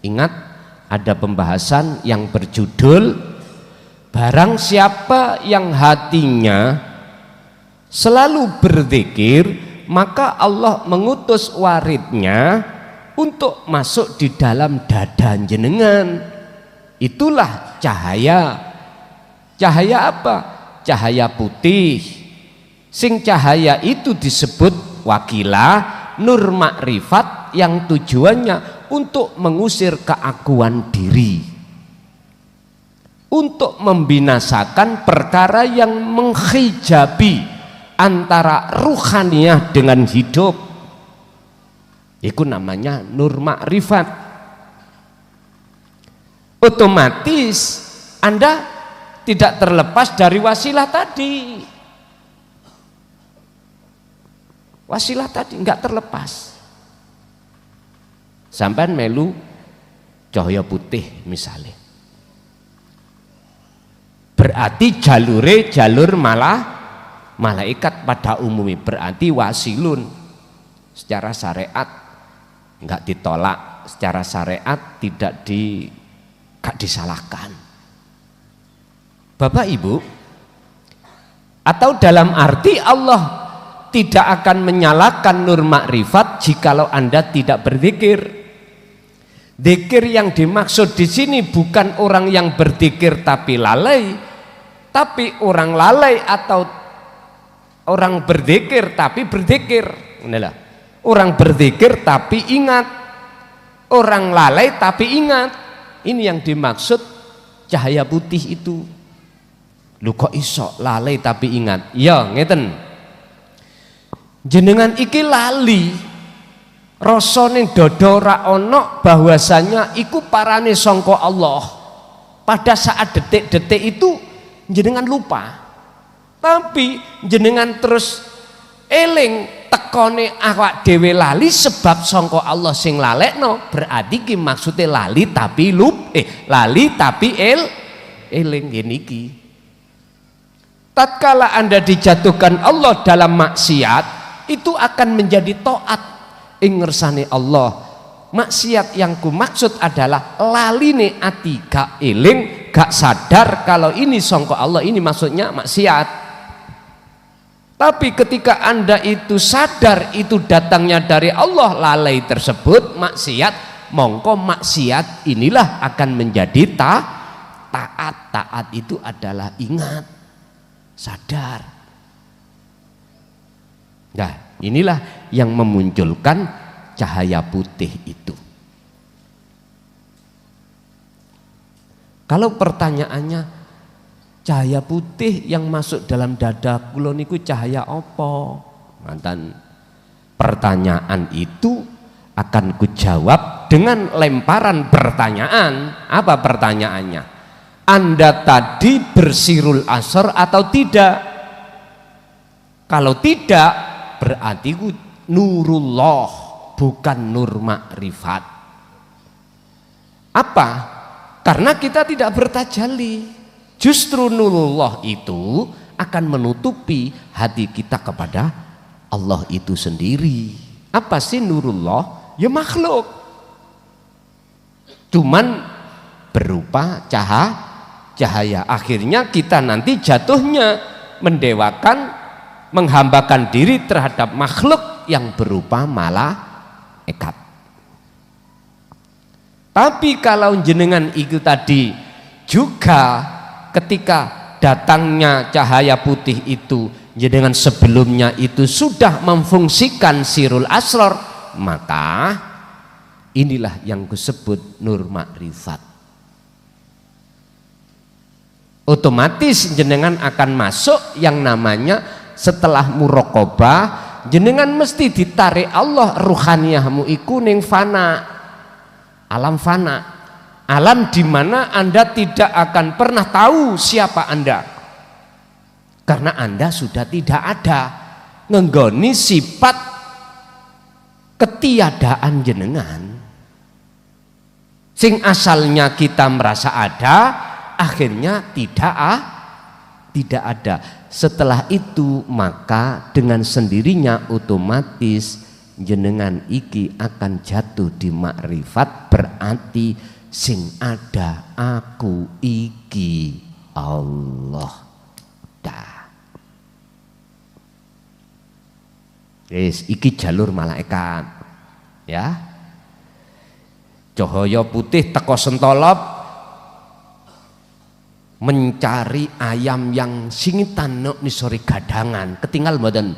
S3: Ingat, ada pembahasan yang berjudul barang siapa yang hatinya selalu berzikir, maka Allah mengutus waridnya untuk masuk di dalam dada jenengan. Itulah cahaya. Cahaya apa? Cahaya putih. Sing cahaya itu disebut wakilah nur makrifat yang tujuannya untuk mengusir keakuan diri, untuk membinasakan perkara yang menghijabi antara ruhaniyah dengan hidup. Itu namanya nur makrifat. Otomatis Anda tidak terlepas dari wasilah tadi. Wasilah tadi enggak terlepas. Sampai melu cahaya putih misalnya, berarti jalur malaikat pada umumnya, berarti wasilun secara syariat enggak ditolak, secara syariat tidak disalahkan. Bapak Ibu, atau dalam arti Allah tidak akan menyalakan nur makrifat jikalau Anda tidak berzikir. Zikir yang dimaksud di sini bukan orang yang berzikir tapi lalai, tapi orang lalai atau orang berzikir tapi berzikir. Inilah. Orang berzikir tapi ingat, orang lalai tapi ingat. Ini yang dimaksud cahaya putih itu. Lu kok iso lalai tapi ingat? Ya ngeten. Jenengan iki lali. Rasane dada ora ana bahwasanya iku parane sangka Allah. Pada saat detik-detik itu jenengan lupa. Tapi jenengan terus eling tekone awak dhewe lali sebab sangka Allah sing lalekno. Berarti ki maksude lali tapi lali tapi eling ngene iki. Tatkala Anda dijatuhkan Allah dalam maksiat, itu akan menjadi taat ing ngersane Allah. Maksiat yang kumaksud adalah laline ati, gak eling, gak sadar kalau ini sangka Allah, ini maksudnya maksiat. Tapi ketika Anda itu sadar itu datangnya dari Allah, lalai tersebut maksiat, mongko maksiat inilah akan menjadi taat. Taat itu adalah ingat, sadar. Nah, inilah yang memunculkan cahaya putih itu. Kalau pertanyaannya, cahaya putih yang masuk dalam dada kula niku cahaya apa? Mantan pertanyaan itu akan kujawab dengan lemparan pertanyaan. Apa pertanyaannya? Anda tadi bersirul asar atau tidak? Kalau tidak, berarti nurullah, bukan nur makrifat. Apa? Karena kita tidak bertajalli. Justru nurullah itu akan menutupi hati kita kepada Allah itu sendiri. Apa sih nurullah? Ya makhluk. Cuman berupa cahaya. Akhirnya kita nanti jatuhnya mendewakan, menghambakan diri terhadap makhluk yang berupa malaikat. Tapi kalau jenengan itu tadi juga ketika datangnya cahaya putih itu jenengan sebelumnya itu sudah memfungsikan sirul asror, maka inilah yang disebut nur makrifat. Otomatis jenengan akan masuk yang namanya setelah muraqabah, jenengan mesti ditarik Allah ruhaniyahmu iku ning fana, alam fana, alam di mana Anda tidak akan pernah tahu siapa Anda, karena Anda sudah tidak ada, ngenggoni sifat ketiadaan jenengan. Sing asalnya kita merasa ada, akhirnya tidak ada. Setelah itu maka dengan sendirinya otomatis jenengan iki akan jatuh di makrifat, berarti sing ada aku iki Allah. Yes, iki jalur malaikat ya. Cahaya putih teko sentolop mencari ayam yang singitan nok nisori gadangan, ketinggal mboten?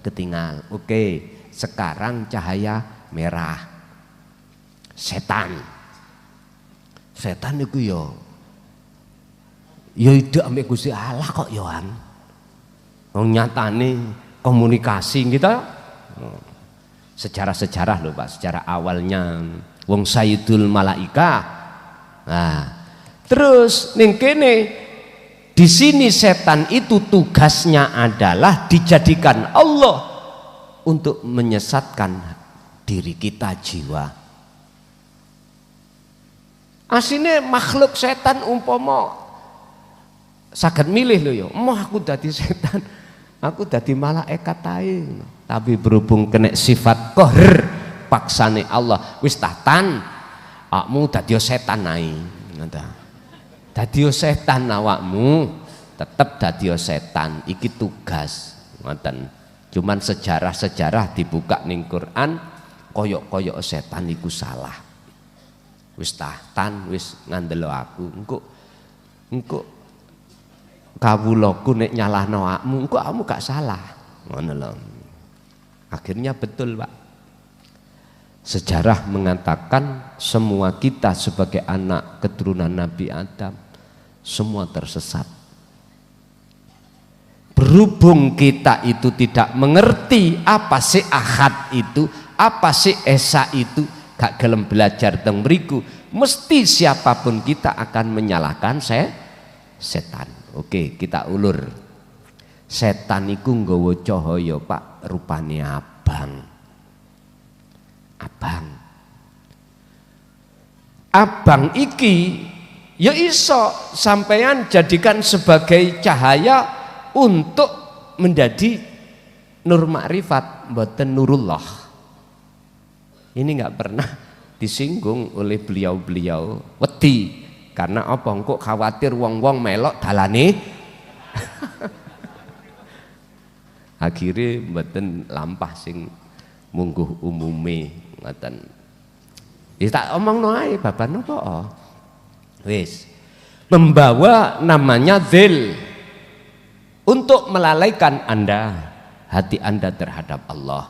S3: Ketinggal. Oke, sekarang cahaya merah. Setan itu yo ide ambek Gusti Allah kok yoan. Wong nyatane komunikasi kita sejarah loh Pak, sejarah awalnya wong Sayyidul Malaika. Nah, terus ning kene di sini setan itu tugasnya adalah dijadikan Allah untuk menyesatkan diri kita, jiwa. Asine makhluk setan umpama saged milih lho ya, mau aku dadi setan, aku dadi malaikat ae. Tapi berhubung kena sifat qahr paksane Allah, wis tahtan awakmu dadi setan ae. Dadi setan awakmu, tetep dadi setan, iki tugas. Ngoten. Cuman sejarah-sejarah dibuka ning Quran, koyok-koyok setan iku salah. Wis tahtan, wis ngandelo aku. Engko kawulaku nek nyalahno awakmu, engko awakmu gak salah. Ngono lho. Akhirnya betul, Pak. Sejarah mengatakan semua kita sebagai anak keturunan Nabi Adam semua tersesat. Berhubung kita itu tidak mengerti apa sih ahad itu, apa sih esa itu, gak gelem belajar teng mriku, mesti siapapun kita akan menyalahkan setan. Oke, kita ulur. Setan iku nggawa cahaya, Pak, rupane abang. Abang iki ya iso sampean jadikan sebagai cahaya untuk menjadi nur makrifat, mboten nurullah. Ini nggak pernah disinggung oleh beliau-beliau, wedi karena apa? Engko khawatir wong-wong melok dalane. Akhirnya mboten lampah sing mungguh umume ngoten. Wis tak omongno ae baban napa? Wis. Membawa namanya dzil untuk melalaikan Anda, hati Anda terhadap Allah.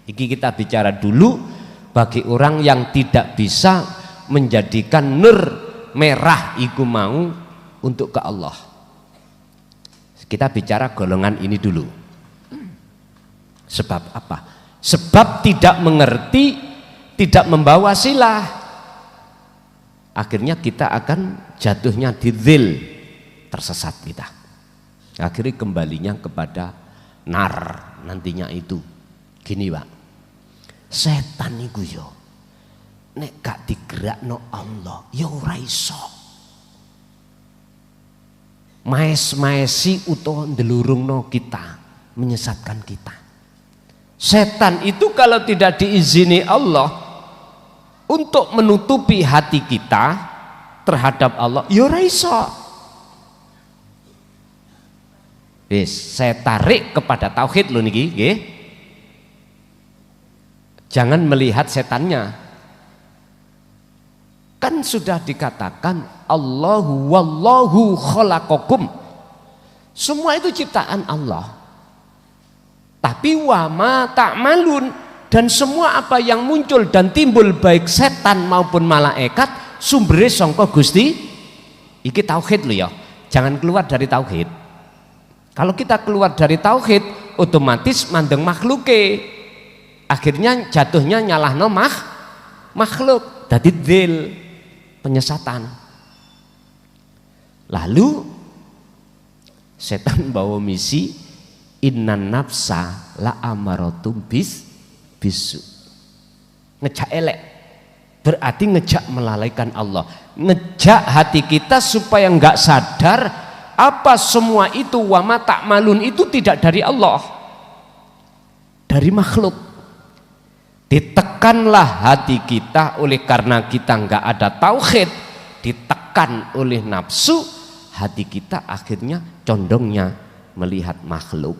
S3: Iki kita bicara dulu bagi orang yang tidak bisa menjadikan nur merah iku mau untuk ke Allah. Kita bicara golongan ini dulu. Sebab apa? Sebab tidak mengerti, tidak membawa silah. Akhirnya kita akan jatuhnya di dzil, tersesat kita. Akhirnya kembalinya kepada nar nantinya itu. Gini Pak, setan iku yo nek gak digerakno Allah ya ora iso. Maes-maesi utawa ndelurungno kita, menyesatkan kita. Setan itu kalau tidak diizini Allah untuk menutupi hati kita terhadap Allah, ya ora iso. Saya tarik kepada tauhid lho niki, nggih. Jangan melihat setannya. Kan sudah dikatakan Allahu wallahu khalaqakum. Semua itu ciptaan Allah. Tapi wa ma ta'malun, dan semua apa yang muncul dan timbul baik setan maupun malaikat sumbernya sangka Gusti. Iki tauhid lho ya. Jangan keluar dari tauhid. Kalau kita keluar dari tauhid, otomatis mandeng makhluke. Akhirnya jatuhnya nyalahno makhluk. Dadi dzil, penyesatan. Lalu setan bawa misi innan nafsa la amaratum bisu. Ngejak elek berarti ngejak melalaikan Allah, ngejak hati kita supaya enggak sadar apa semua itu wa ma ta'malun itu tidak dari Allah, dari makhluk. Ditekanlah hati kita oleh karena kita enggak ada tauhid, ditekan oleh nafsu, hati kita akhirnya condongnya melihat makhluk.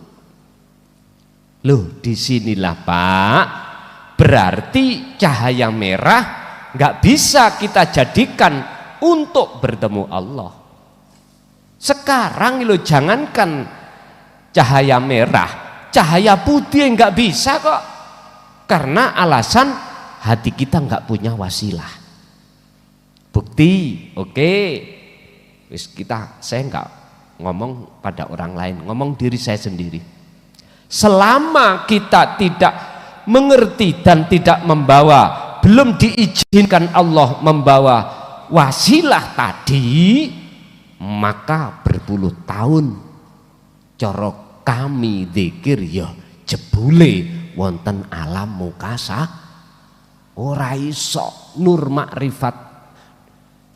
S3: Loh, disinilah Pak, berarti cahaya merah nggak bisa kita jadikan untuk bertemu Allah. Sekarang lo jangankan cahaya merah, cahaya putih nggak bisa kok, karena alasan hati kita nggak punya wasilah. Bukti, oke, saya nggak ngomong pada orang lain, ngomong diri saya sendiri. Selama kita tidak mengerti dan tidak membawa, belum diizinkan Allah membawa wasilah tadi, maka berpuluh tahun corok kami zikir ya jebule wonten alam mukasa ora iso nur makrifat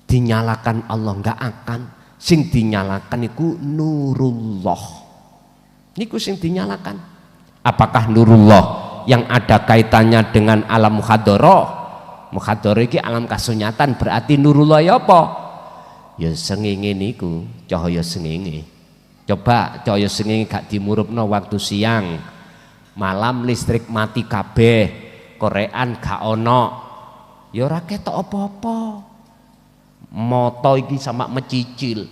S3: dinyalakan Allah, nggak akan. Sing dinyalakan iku nurullah, niku sing dinyalakan. Apakah nurullah yang ada kaitannya dengan alam mukhadharah? Mukhadharah iki alam kasunyatan, berarti nurullah ya apa? Ya sengenge niku, cahaya sengenge. Coba cahaya sengenge gak dimurupno waktu siang, malam listrik mati kabeh, korean gak ono, ya ora ketok apa-apa. Moto iki sama mecicil,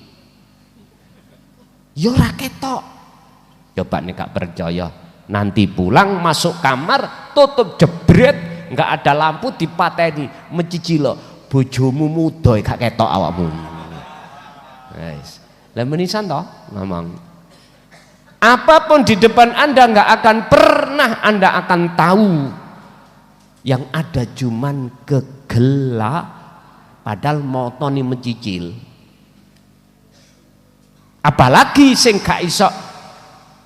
S3: ya ora ketok. Coba nek gak percaya, nanti pulang masuk kamar tutup jebret, nggak ada lampu dipateni mecicil, bojomu muda gak ketok awakmu. Guys, lah menisan toh ngomong. Apapun di depan Anda nggak akan pernah Anda akan tahu. Yang ada cuman kegelap, padahal motoni mencicil. Apalagi sing gak iso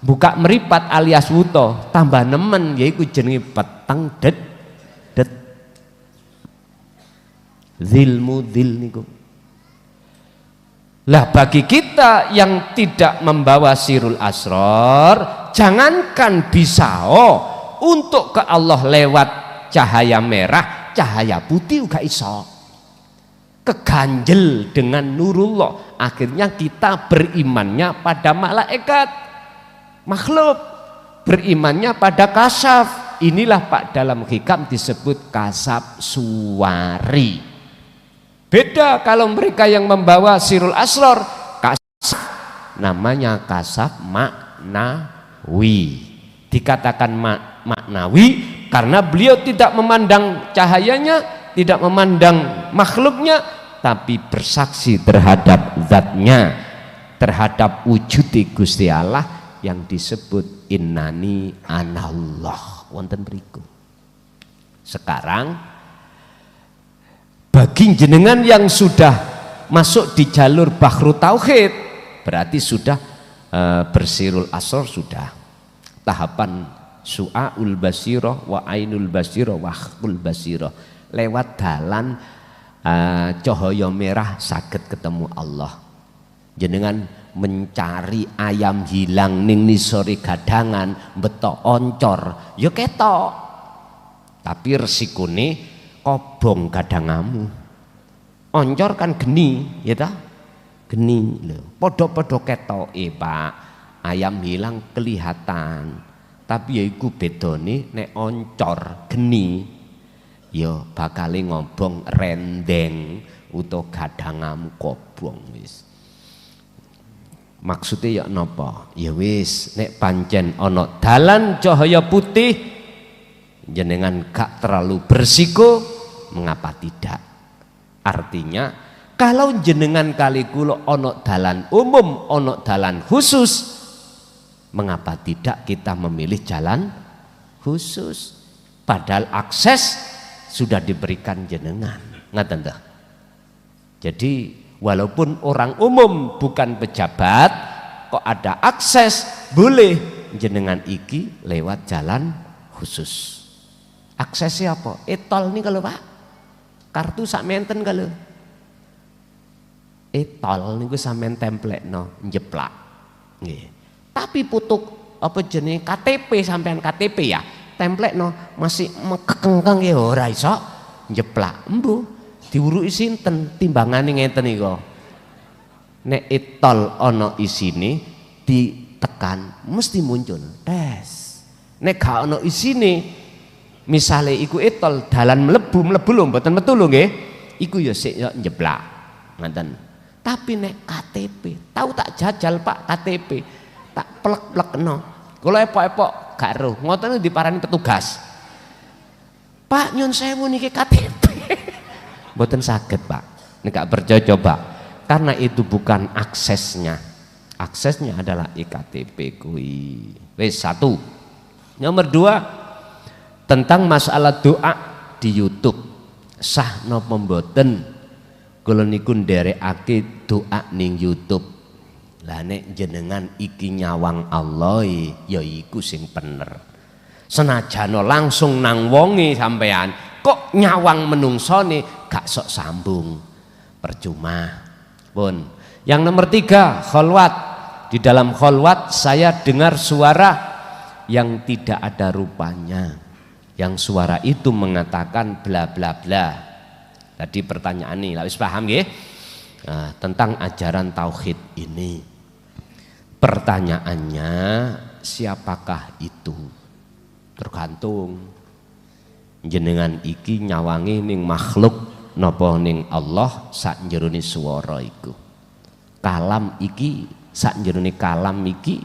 S3: buka meripat alias wuto, tambah nemen yaiku jenenge peteng det zilmu zil niku. Lah bagi kita yang tidak membawa sirul asrar, jangankan bisa untuk ke Allah lewat cahaya merah, cahaya putih gak iso. Keganjel dengan nurullah, akhirnya kita berimannya pada malaikat, makhluk, berimannya pada kasaf. Inilah Pak dalam hikam disebut kasaf suwari. Beda kalau mereka yang membawa sirul asrar, kasaf namanya kasaf maknawi. Dikatakan maknawi karena beliau tidak memandang cahayanya, tidak memandang makhluknya, tapi bersaksi terhadap zatnya, terhadap wujud Gusti Allah yang disebut innani anallah. Wonten mriku. Sekarang bagi jenengan yang sudah masuk di jalur bahru tauhid, berarti sudah bersirul asrar, sudah tahapan su'aul basirah wa ainul basirah wa akhul basirah, lewat dalan cahaya merah saged ketemu Allah. Jenengan mencari ayam hilang ning nisore gadangan, betok oncor ya ketok, tapi resikone kobong gadangamu. Oncor kan geni, ya ta? Geni lho. Padha-padha ketoke, Pak. ayam hilang kelihatan, tapi ya iku bedone nek oncor geni ya bakale ngobong rendeng utawa gadangam kobong wis. Maksudnya ya napa? Ya wis nek pancen ana dalan cahaya putih jenengan gak terlalu bersiko, mengapa tidak? Artinya kalau jenengan kali kula ana dalan umum, ana dalan khusus, mengapa tidak kita memilih jalan khusus? Padahal akses sudah diberikan jenengan, ngaten dah. Jadi walaupun orang umum bukan pejabat, kok ada akses, boleh jenengan iki lewat jalan khusus. Aksesnya apa? Etol nih kalau Pak, kartu sak menten kalau. Etol niku sampean templekno njeplak. Nggih. Tapi putuk apa jenenge KTP sampean KTP ya, templekno masih mekengkeng ya ora iso njeplak. Embuh, diuruki sinten timbangane ngeten iko. Nek etol ana isine ditekan mesti muncul. Tes. Nek gak ana isine misale iku etol dalan mlebu lho mboten metu lho nggih. Iku ya sik njeplak. Ngoten. Tapi nek KTP, tahu tak jajal Pak KTP, tak plek-plekno. Kula epok-epok gak eruh, ngoten diparani petugas. Pak nyun sewu niki KTP. Mboten saged Pak. Nek gak percaya coba. Karena itu bukan aksesnya. Aksesnya adalah iktp kuwi. Wis satu. Nomor dua, tentang masalah doa di YouTube. Sah napa mboten? Kula niku nderekake doa ning YouTube. Lah nek jenengan iki nyawang Allah ya iku sing bener. Senajan langsung nang wonge sampean kok nyawang menungsone gak sok sambung. Percuma. Pun. Yang nomor tiga, kholwat. Di dalam kholwat saya dengar suara yang tidak ada rupanya. Yang suara itu mengatakan bla bla bla. Tadi pertanyaan ini, wis paham nggih? Nah, tentang ajaran tauhid ini. Pertanyaannya, siapakah itu? Tergantung. Jenengan iki nyawangi ning makhluk napa ning Allah sak jerone swara iku. Kalam iki sak jerone kalam iki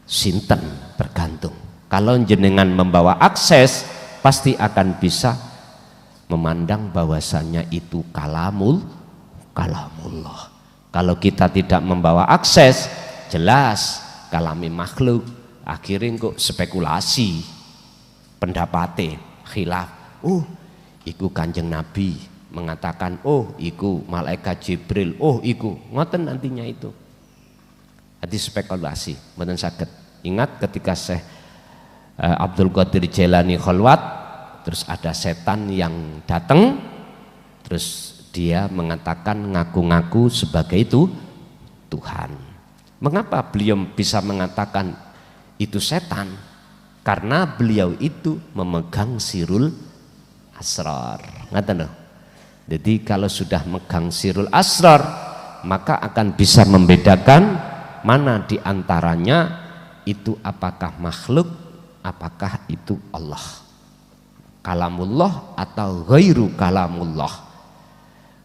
S3: sinten? Tergantung. Kalau jenengan membawa akses pasti akan bisa memandang bahwasanya itu kalamullah. Kalau kita tidak membawa akses, jelas kalami makhluk. Akhirnya kok spekulasi, pendapatnya khilaf. Oh, iku Kanjeng Nabi mengatakan, oh iku malaikat Jibril, oh iku ngoten nantinya itu. Hati spekulasi, mboten saged. Ingat ketika Syekh Abdul Qadir Jailani kholwat, terus ada setan yang datang, terus dia mengatakan ngaku-ngaku sebagai itu Tuhan. Mengapa beliau bisa mengatakan itu setan? Karena beliau itu memegang sirul asrar. Ngaten lho. Jadi kalau sudah megang sirul asrar, maka akan bisa membedakan mana di antaranya itu apakah makhluk, apakah itu Allah. Kalamullah atau ghairu kalamullah.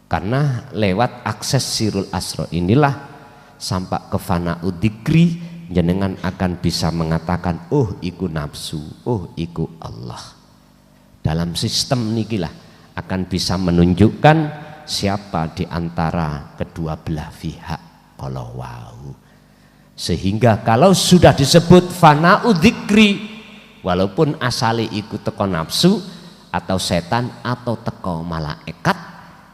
S3: Karena lewat akses sirul asra inilah sampai ke fana'ud dzikri jenengan akan bisa mengatakan oh iku nafsu, oh iku Allah. Dalam sistem nikilah akan bisa menunjukkan siapa di antara kedua belah pihak kalau wau. Sehingga kalau sudah disebut fana'ud dzikri, walaupun asale iku teko nafsu atau setan atau teko malaikat,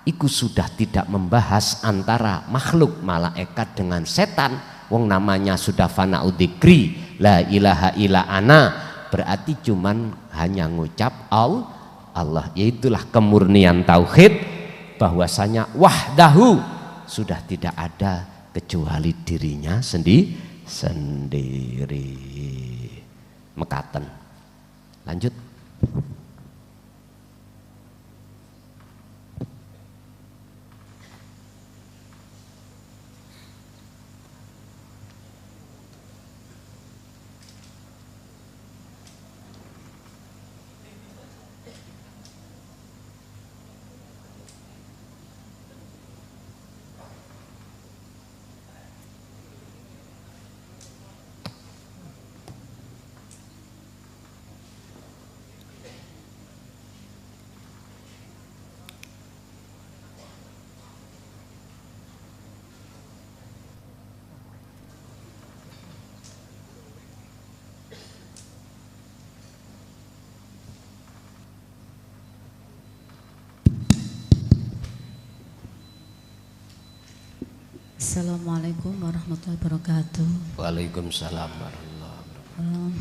S3: iku sudah tidak membahas antara makhluk malaikat dengan setan. Wong namanya sudah fana'ud dzikri, la ilaha illa ana, berarti cuman hanya ngucap Allah. Yaitulah kemurnian tauhid, bahwasanya wahdahu sudah tidak ada kecuali dirinya sendiri. Mekaten. Lanjut.
S5: Assalamualaikum warahmatullahi wabarakatuh.
S3: Waalaikumsalam warahmatullahi wabarakatuh.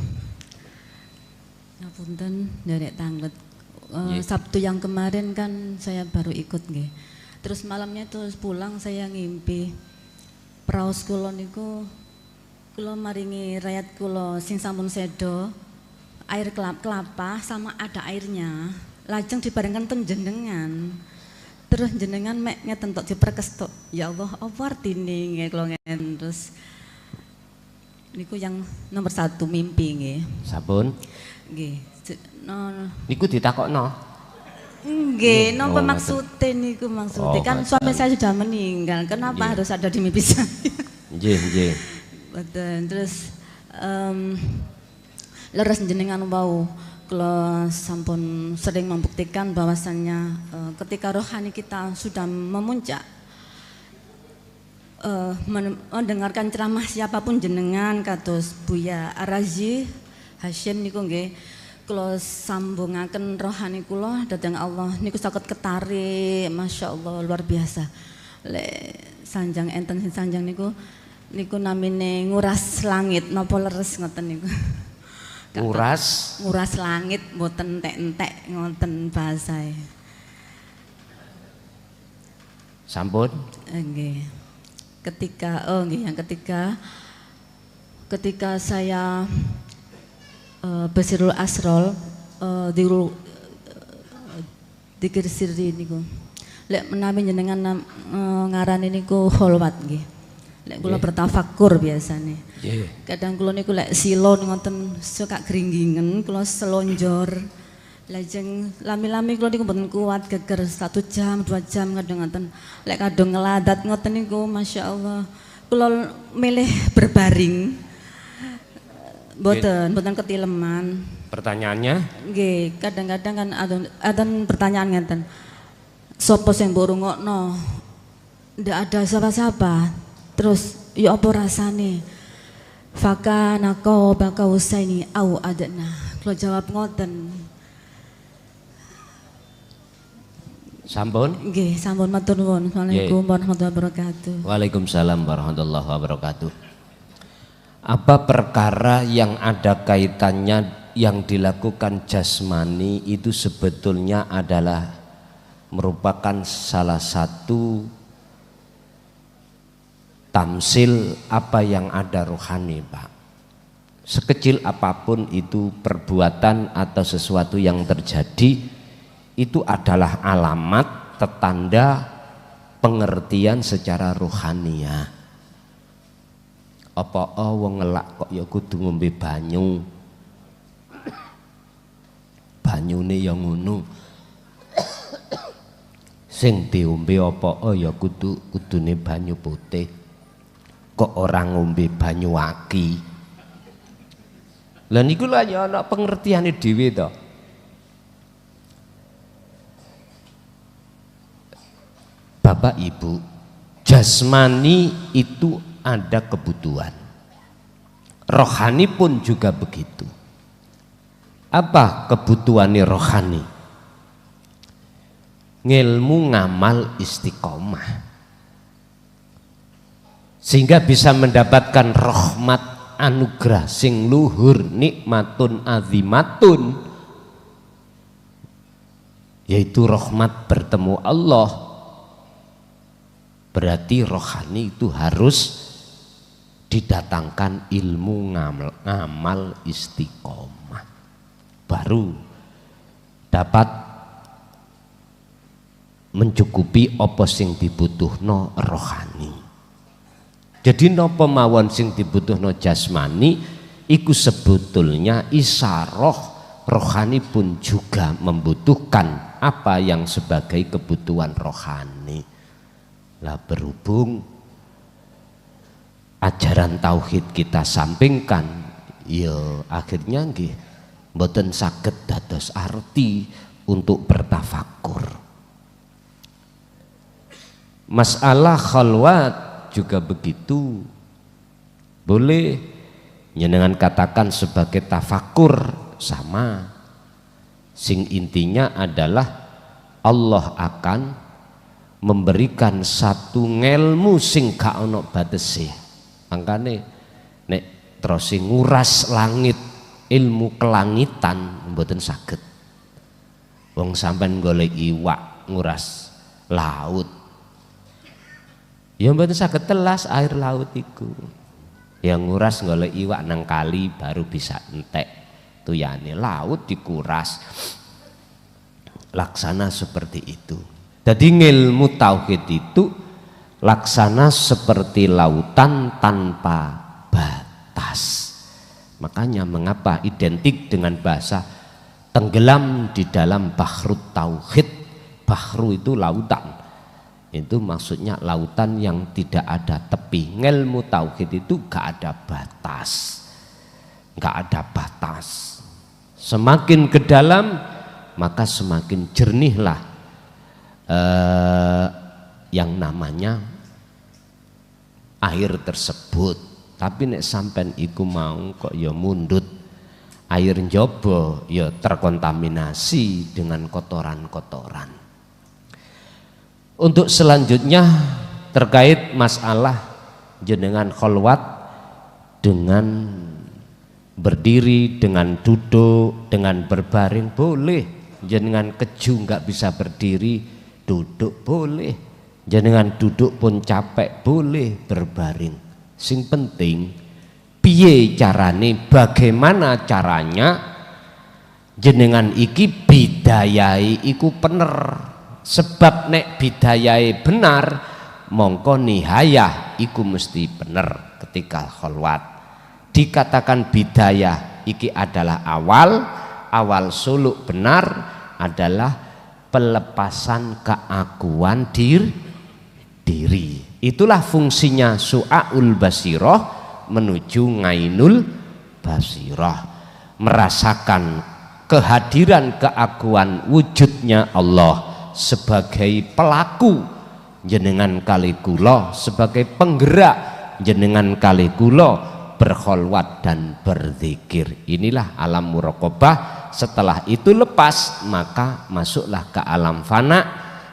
S5: Ngapunten derek tanglet.
S3: Nggih.
S5: Sabtu yang kemarin kan saya baru ikut nggih. Terus malamnya terus pulang saya ngimpi praos kula niku kula maringi rakyat kula sing sampun sedo air kelapa sama ada airnya. Lajeng dibarengkan ten jenengan. Terus jenengan mek ngeten tok diperkes tok. Ya Allah, apa artine nggih kula ngeten. Terus niku yang nomor 1 mimpi nggih.
S3: Sampun.
S5: Nggih.
S3: Niku ditakokno.
S5: Nggih, napa
S3: ngoten.
S5: maksudnya niku maksudnya?
S3: Oh,
S5: Kan suami saya sudah meninggal. Kenapa
S3: Nggih.
S5: harus ada di mimpi saya?
S3: Nggih, nggih.
S5: Betul. Terus leres jenengan wau kalau sampun sering membuktikan bahwasannya ketika rohani kita sudah memuncak mendengarkan ceramah siapapun jenengan kados Buya Arazi Hashim niku nggih kula sambungaken rohani kula dhateng Allah niku saged ketarik masyaallah luar biasa. Lek sanjang enten sing sanjang niku namine nguras langit napa leres ngoten niku. Nguras langit mboten entek-entek ngoten bahasae.
S3: Sampun.
S5: Nggih. Ketika saya Basirul Asrol dikir sirri niku. Lek menawi jenengan ngarani niku kholwat nggih. Lek kula bertafakur biasane.
S3: Nggih.
S5: Kadang kula niku lek silon ngoten suka gringgingen kula selonjor. Lajeng lami-lami kula niku mboten kuat geger 1 jam 2 jam kadang ngoten. Lek kadang ngeladat ngoten niku masyaallah kula milih berbaring. Mboten ketileman.
S3: Pertanyaannya?
S5: Nggih, kadang-kadang kan ada pertanyaan ngeten. Sopo sing mbok rungokno? Ndak ada siapa-siapa. Terus ya apa rasane? Faka nako baka usaini au adna. Kalau jawab ngoten.
S3: Sampun.
S5: Nggih, sampun matur nuwun. Assalamualaikum warahmatullahi wabarakatuh.
S3: Waalaikumsalam warahmatullahi wabarakatuh. Apa perkara yang ada kaitannya yang dilakukan jasmani itu sebetulnya adalah merupakan salah satu tamsil apa yang ada rohani, Pak. Sekecil apapun itu perbuatan atau sesuatu yang terjadi itu adalah alamat tetanda pengertian secara rohania. Apa wong ngelak kok ya kudu ngombe banyu. Banyune ya ngono. Sing diombe apa ya kudune banyu putih. Kok orang ngombe banyu aki. Lah niku lha ya ana pengertiane dhewe to. Bapak Ibu, jasmani itu ada kebutuhan. Rohani pun juga begitu. Apa kebutuhannya rohani? Ngilmu ngamal istiqomah. Sehingga bisa mendapatkan rahmat anugerah sing luhur nikmatun azimatun, yaitu rahmat bertemu Allah. Berarti rohani itu harus didatangkan ilmu ngamal istiqomah, baru dapat mencukupi apa sing dibutuhno rohani. Jadi napa mawon sing dibutuhno jasmani iku sebetulnya isaroh rohani pun juga membutuhkan apa yang sebagai kebutuhan rohani. Lah berhubung ajaran tauhid kita sampingkan, ya akhirnya nggih mboten saged dados arti untuk bertafakur. Masalah khalwat juga begitu, boleh jenengan katakan sebagai tafakur sama, sing intinya adalah Allah akan memberikan satu ngelmu sing gak ono batese. Makane nek terus nguras langit, ilmu kelangitan mboten saged. Wong sampean golek iwak nguras laut, ya mboten saged telas air laut iku. Yang nguras golek iwak nang kali baru bisa entek tuyane. Laut dikuras, laksana seperti itu. Jadi ilmu tauhid itu laksana seperti lautan tanpa batas. Makanya mengapa identik dengan bahasa tenggelam di dalam bahrut tauhid. Bahru itu lautan. Itu maksudnya lautan yang tidak ada tepi. Ilmu tauhid itu gak ada batas. Gak ada batas. Semakin ke dalam maka semakin jernihlah yang namanya air tersebut. Tapi nek sampean iku mau kok ya mundut, air njaba ya terkontaminasi dengan kotoran-kotoran. Untuk selanjutnya terkait masalah jenengan kholwat dengan berdiri, dengan duduk, dengan berbaring boleh. Jenengan keju nggak bisa berdiri, duduk boleh. Jenengan duduk pun capek boleh, berbaring. Sing penting piye carane, bagaimana caranya jenengan iki bidayai iku bener. Sebab nek bidayai benar mongko nihayah iku mesti bener ketika kholwat. Dikatakan bidayah iki adalah awal suluk benar adalah pelepasan keakuan diri. Itulah fungsinya su'aul basirah menuju ngainul basirah, merasakan kehadiran keakuan wujudnya Allah sebagai pelaku jenengan kali kula, sebagai penggerak jenengan kali kula berkholwat dan berzikir. Inilah alam muraqabah. Setelah itu lepas maka masuklah ke alam fana,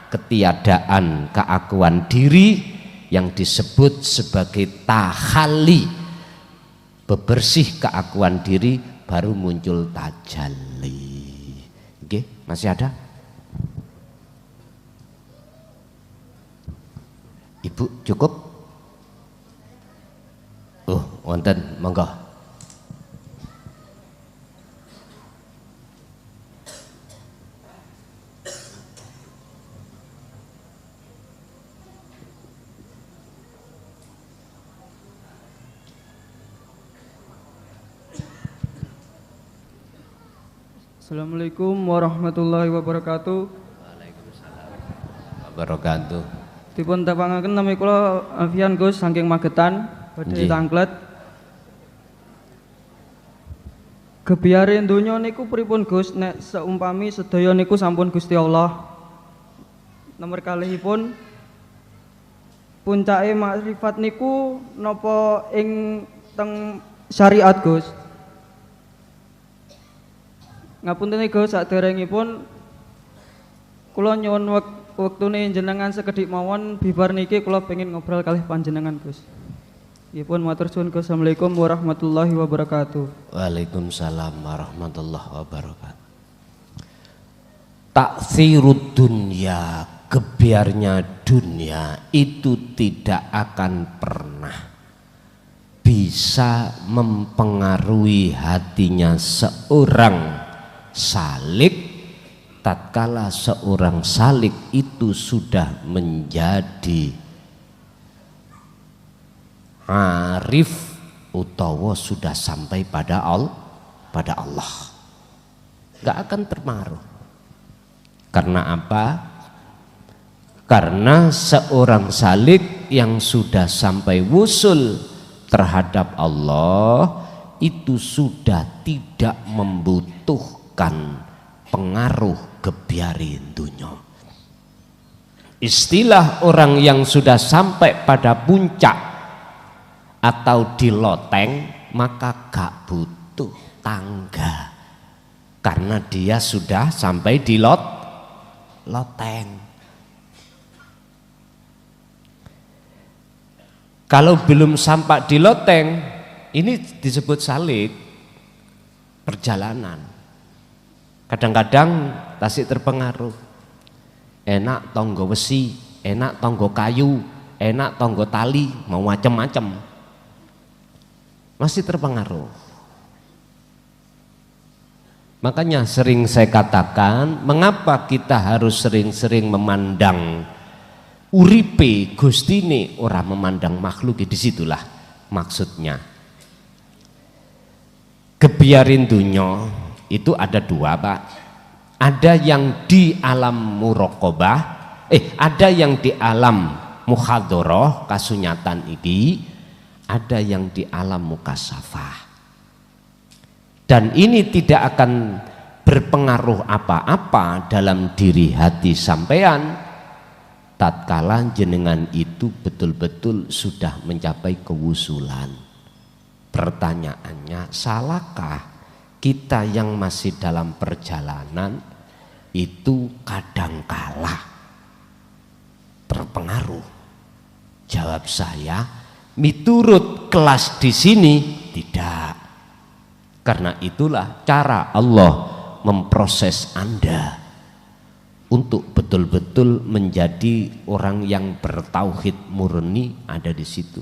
S3: ketiadaan keakuan diri yang disebut sebagai tahalli, bebersih keakuan diri, baru muncul tajalli. Oke, masih ada? Ibu cukup? Wonten, monggo.
S6: Assalamualaikum warahmatullahi wabarakatuh.
S3: Waalaikumsalam wabarakatuh.
S6: Dipun tepangaken nami kula Alfian Gus saking Magetan, badhe tanglet. Gebyare donya niku pripun Gus nek seumpami sedaya niku sampun Gusti Allah. Nomor kalihipun puncake makrifat niku napa ing teng syariat Gus? Ngapunten Gus, saderengipun kula nyuwun wektune jenengan sekedhik mawon bibar niki kula pengin ngobrol kalih panjenengan Gus. Nggih matur suwun Gus. Assalamualaikum warahmatullahi wabarakatuh.
S3: Waalaikumsalam warahmatullahi wabarakatuh. Taksirud dunya, gebiarnya dunia itu tidak akan pernah bisa mempengaruhi hatinya seorang salik tatkala seorang salik itu sudah menjadi arif utawa sudah sampai pada Allah, nggak akan terpengaruh. Karena apa? Karena seorang salik yang sudah sampai wusul terhadap Allah itu sudah tidak membutuhkan pengaruh gebiarin dunia. Istilah orang yang sudah sampai pada puncak atau di loteng maka gak butuh tangga karena dia sudah sampai di loteng. Kalau belum sampai di loteng, ini disebut salik, perjalanan. Kadang-kadang tasik terpengaruh. Enak tonggo besi, enak tonggo kayu, enak tonggo tali, mau macam-macam. Masih terpengaruh. Makanya sering saya katakan, mengapa kita harus sering-sering memandang uripe Gustine, orang memandang makhluk, disitulah maksudnya. Kebiarin dunya itu ada dua, Pak. Ada yang di alam muraqabah, ada yang di alam muhadharah kasunyatan ini, ada yang di alam mukasyafah. Dan ini tidak akan berpengaruh apa-apa dalam diri hati sampean tatkala jenengan itu betul-betul sudah mencapai kewusulan. Pertanyaannya, salahkah kita yang masih dalam perjalanan itu kadangkala terpengaruh? Jawab saya, miturut kelas di sini tidak. Karena itulah cara Allah memproses Anda untuk betul-betul menjadi orang yang bertauhid murni, ada di situ.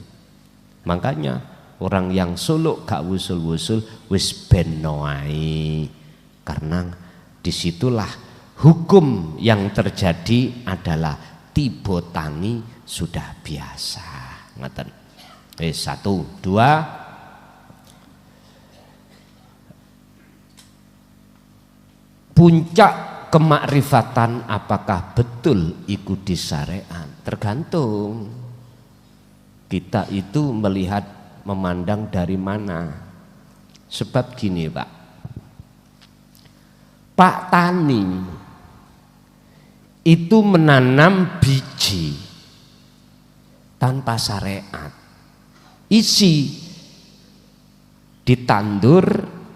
S3: Makanya orang yang suluk gak wusul-wusul wis ben wae. Karena disitulah hukum yang terjadi adalah tiba tangi sudah biasa. Ngaten. Satu, dua. Puncak kemakrifatan apakah betul ikuti syariat? Tergantung kita itu melihat, memandang dari mana. Sebab gini, Pak, Pak Tani itu menanam biji tanpa syariat, isi ditandur,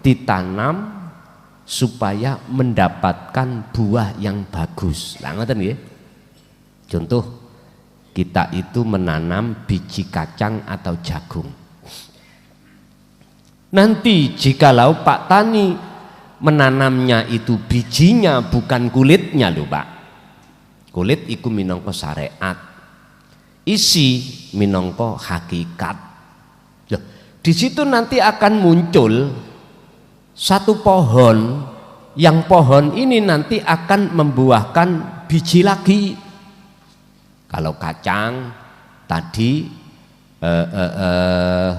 S3: ditanam supaya mendapatkan buah yang bagus. Lah ngoten nggih. Contoh, kita itu menanam biji kacang atau jagung. Nanti jikalau Pak Tani menanamnya itu bijinya bukan kulitnya lho, Pak. Kulit iku minangka syariat. Isi minangka hakikat. Loh, di situ nanti akan muncul satu pohon, yang pohon ini nanti akan membuahkan biji lagi. Kalau kacang tadi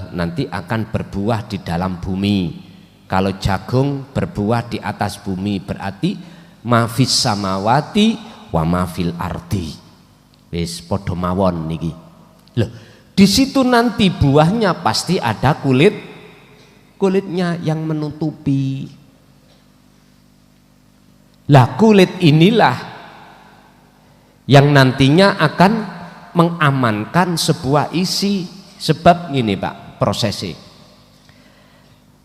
S3: nanti akan berbuah di dalam bumi. Kalau jagung berbuah di atas bumi, berarti mafis samawati wa mafil ardi. Wis padha mawon niki. Loh, di situ nanti buahnya pasti ada kulitnya yang menutupi. Lah kulit inilah yang nantinya akan mengamankan sebuah isi. Sebab gini, Pak, prosesnya.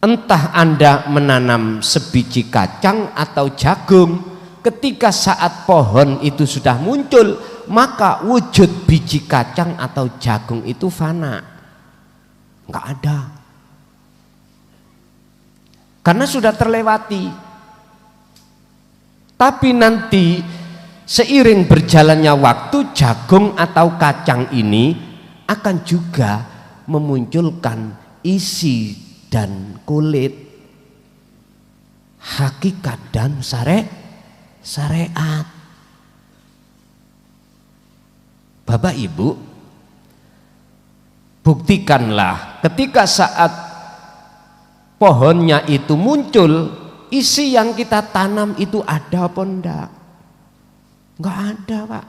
S3: Entah Anda menanam sebiji kacang atau jagung, ketika saat pohon itu sudah muncul, maka wujud biji kacang atau jagung itu fana, nggak ada. Karena sudah terlewati. Tapi nanti seiring berjalannya waktu, jagung atau kacang ini akan juga memunculkan isi dan kulit, hakikat dan syariat. Bapak Ibu, buktikanlah ketika saat pohonnya itu muncul, isi yang kita tanam itu ada apa enggak? Enggak ada, Pak.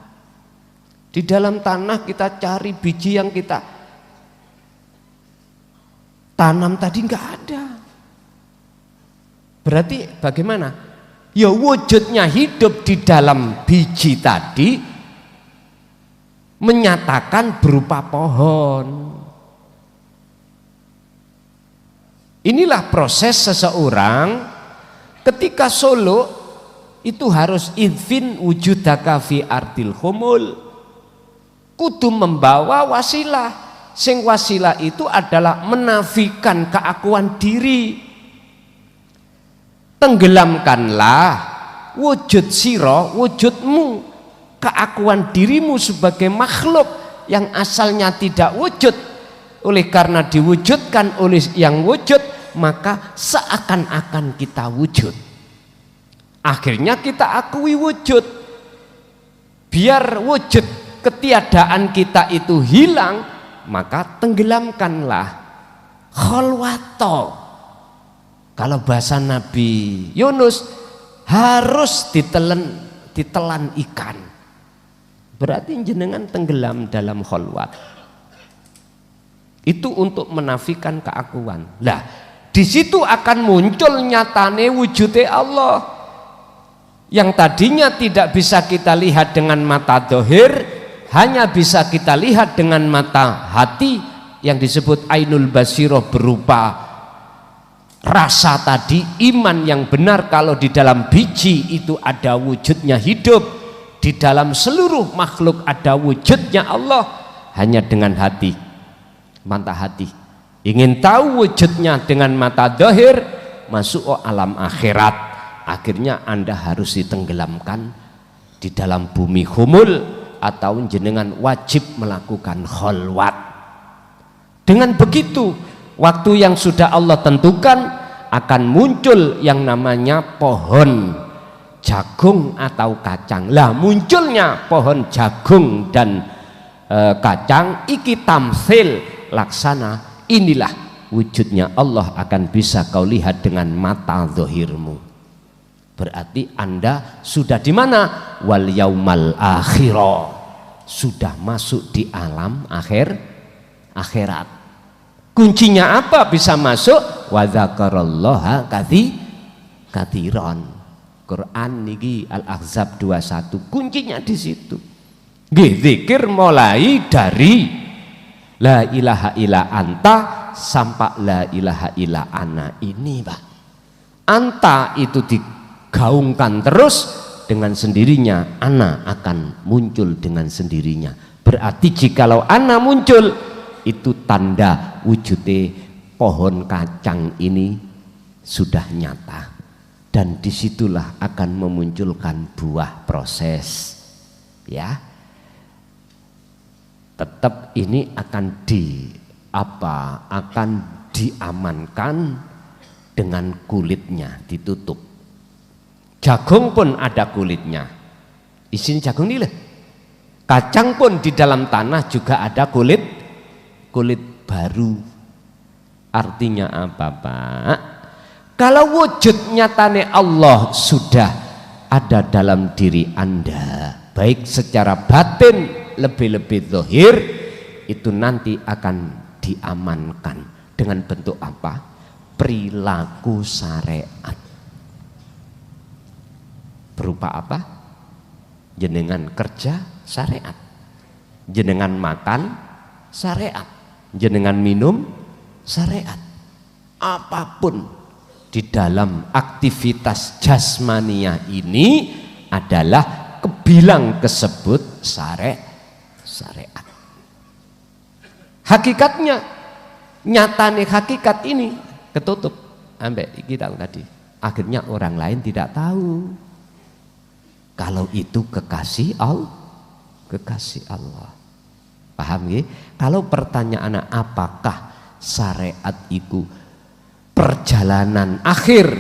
S3: Di dalam tanah kita cari biji yang kita tanam tadi enggak ada. Berarti bagaimana? Ya wujudnya hidup di dalam biji tadi menyatakan berupa pohon. Inilah proses seseorang ketika suluk itu harus idfin wujudaka fi ardil khumul, kudu membawa wasilah Sing wasilah itu adalah menafikan keakuan diri. Tenggelamkanlah wujud siro, wujudmu, keakuan dirimu sebagai makhluk yang asalnya tidak wujud. Oleh karena diwujudkan oleh yang wujud, maka seakan-akan kita wujud. Akhirnya kita akui wujud. Biar wujud ketiadaan kita itu hilang, maka tenggelamkanlah kholwato. Kalau bahasa Nabi Yunus, harus ditelan ikan. Berarti jenengan tenggelam dalam kholwat. Itu untuk menafikan keakuan. Lah, di situ akan muncul nyatane wujudnya Allah. Yang tadinya tidak bisa kita lihat dengan mata dohir, hanya bisa kita lihat dengan mata hati yang disebut ainul basiroh, berupa rasa tadi, iman yang benar. Kalau di dalam biji itu ada wujudnya hidup, di dalam seluruh makhluk ada wujudnya Allah, hanya dengan hati, mata hati. Ingin tahu wujudnya dengan mata dohir, masuk alam akhirat. Akhirnya Anda harus ditenggelamkan di dalam bumi humul, atau jenengan wajib melakukan kholwat. Dengan begitu, waktu yang sudah Allah tentukan, akan muncul yang namanya pohon jagung atau kacang. Lah, munculnya pohon jagung dan kacang iki tamsil laksana. Inilah wujudnya Allah akan bisa kau lihat dengan mata zahirmu. Berarti Anda sudah di mana? Wal yaumal akhirah, sudah masuk di alam akhirat. Kuncinya apa bisa masuk? Wa dzakarallaha katsiran. Quran niki Al-Ahzab 21. Kuncinya di situ. Nggih, zikir mulai dari la ilaha illa anta sampai la ilaha illa ana ini, Pak. Anta itu digaungkan terus, dengan sendirinya ana akan muncul dengan sendirinya. Berarti jikalau ana muncul, itu tanda wujudnya pohon kacang ini sudah nyata, dan disitulah akan memunculkan buah proses. Ya, tetap ini akan akan diamankan dengan kulitnya ditutup. Jagung pun ada kulitnya, isinya jagung ini lah. Kacang pun di dalam tanah juga ada kulit baru. Artinya apa, Pak? Kalau wujud nyatane Allah sudah ada dalam diri Anda, baik secara batin lebih-lebih zahir, itu nanti akan diamankan dengan bentuk apa? Perilaku syariat. Berupa apa? Jenengan kerja syariat, jenengan makan syariat, jenengan minum syariat. Apapun di dalam aktivitas jasmania ini adalah kebilang kesebut syariat. Hakikatnya, nyatane hakikat ini ketutup ambek kita tadi. Akhirnya orang lain tidak tahu kalau itu kekasih Allah. Paham ya? Kalau pertanyaannya apakah syariat itu perjalanan akhir,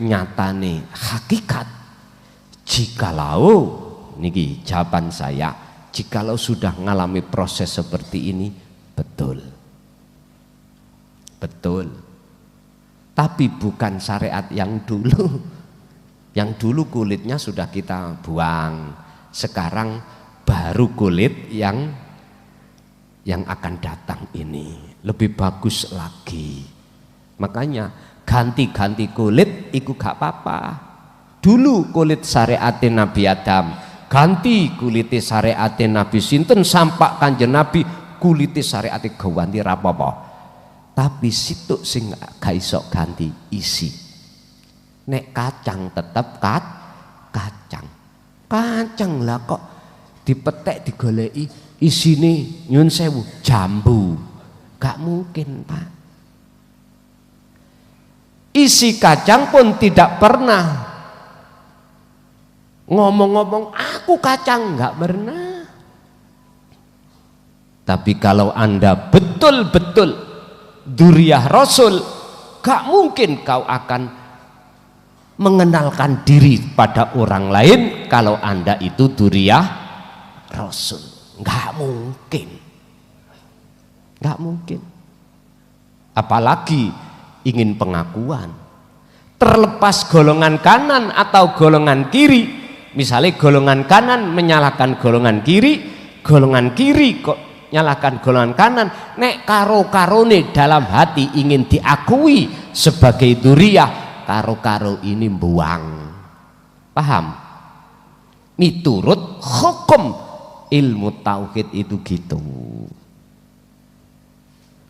S3: nyatane hakikat? Jikalau niki jawaban saya, jikalau sudah mengalami proses seperti ini, betul. Tapi bukan syariat yang dulu. Yang dulu kulitnya sudah kita buang, sekarang baru kulit yang akan datang ini lebih bagus lagi. Makanya ganti-ganti kulit itu gak apa-apa. Dulu kulit syariat Nabi Adam, ganti kulit syariat Nabi sinten sampak Kanjeng Nabi kulit syariat ganti rapopo. Tapi situ sing gak iso ganti isi. Nek kacang tetap kacang lah kok dipetek digoleki isine nyun sewu jambu. Gak mungkin, Pak. Isi kacang pun tidak pernah ngomong-ngomong aku kacang, nggak pernah. Tapi kalau Anda betul-betul dzurriyyah Rasul, gak mungkin kau akan mengenalkan diri pada orang lain kalau Anda itu dzurriyyah Rasul. Gak mungkin. Gak mungkin. Apalagi ingin pengakuan. Terlepas golongan kanan atau golongan kiri, misalnya golongan kanan menyalahkan golongan kiri kok nyalahkan golongan kanan, nek karo-karone dalam hati ingin diakui sebagai dzurriyyah, karo-karo ini buang. Paham? Miturut hukum ilmu tauhid itu gitu.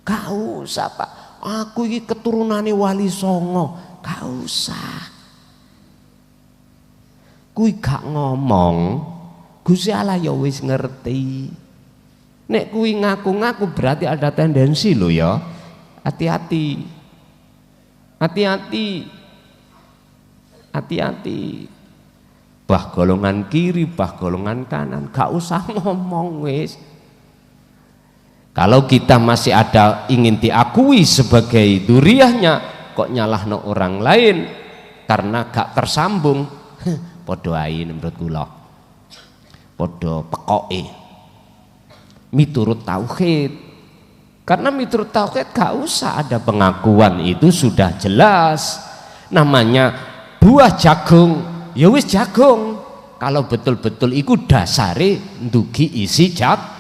S3: Gak usah, Pak, aku ini keturunane Wali Songo, gak usah. Kui gak ngomong, Gusti Allah ya wis ngerti. Nek kui ngaku-ngaku berarti ada tendensi lo ya. Hati-hati. Hati-hati. Hati-hati. Bah golongan kiri, bah golongan kanan, gak usah ngomong wis. Kalau kita masih ada ingin diakui sebagai dzurriyyahnya, kok nyalahno orang lain karena gak tersambung, podo ae menurut kula. Podo pekoke. Miturut tauhid. Karena miturut tauhid gak usah ada pengakuan, itu sudah jelas. Namanya buah jagung, ya wis jagung. Kalau betul-betul iku dasare ndugi isi jagung.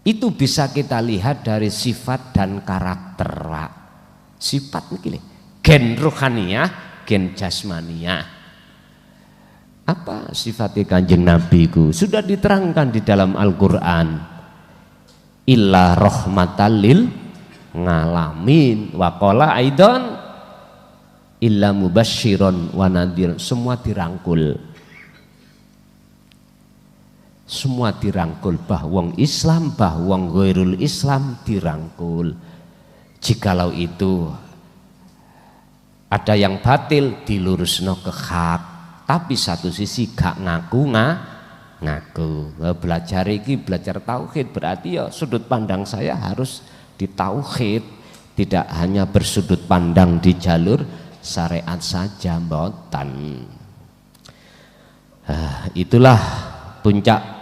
S3: Itu bisa kita lihat dari sifat dan karakter, Pak. Sifat niki gen ruhaniyah, gen jasmaniyah. Apa sifatnya Kanjeng Nabi ku? Sudah diterangkan di dalam Al-Qur'an. Illa rahmatan lil ngalamin wa qala aidan illa mubasysyiron wa nadhir. Semua dirangkul. Semua dirangkul, bah wong Islam, bah wong ghairul Islam dirangkul. Jikalau itu ada yang batil dilurusno ke hak, tapi satu sisi gak ngaku belajar iki belajar tauhid, berarti ya sudut pandang saya harus di tauhid, tidak hanya bersudut pandang di jalur syariat saja mboten. Itulah puncak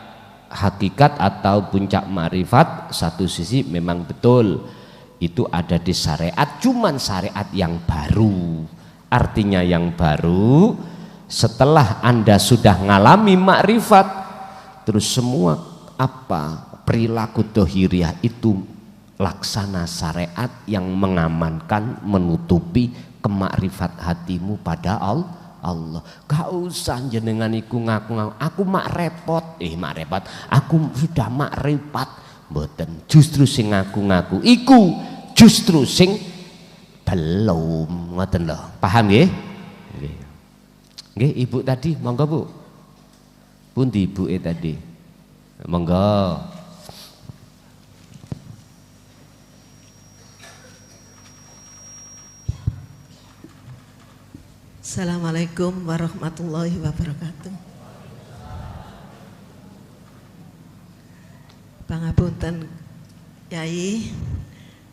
S3: hakikat atau puncak ma'rifat. Satu sisi memang betul itu ada di syariat, cuman syariat yang baru. Artinya yang baru setelah Anda sudah ngalami ma'rifat, terus semua apa perilaku dohiriyah itu laksana syariat yang mengamankan, menutupi kemakrifat hatimu pada Allah. Gak usah jenengan iku ngaku-ngaku aku mak repot, aku sudah mak repot. Mboten, justru sing ngaku-ngaku iku justru sing belum, ngoten lho. Paham nggih? Nggih, Ibu tadi, monggo Bu. Pundi ibuke tadi? Monggo.
S7: Assalamualaikum warahmatullahi wabarakatuh. Pangapunten Yai,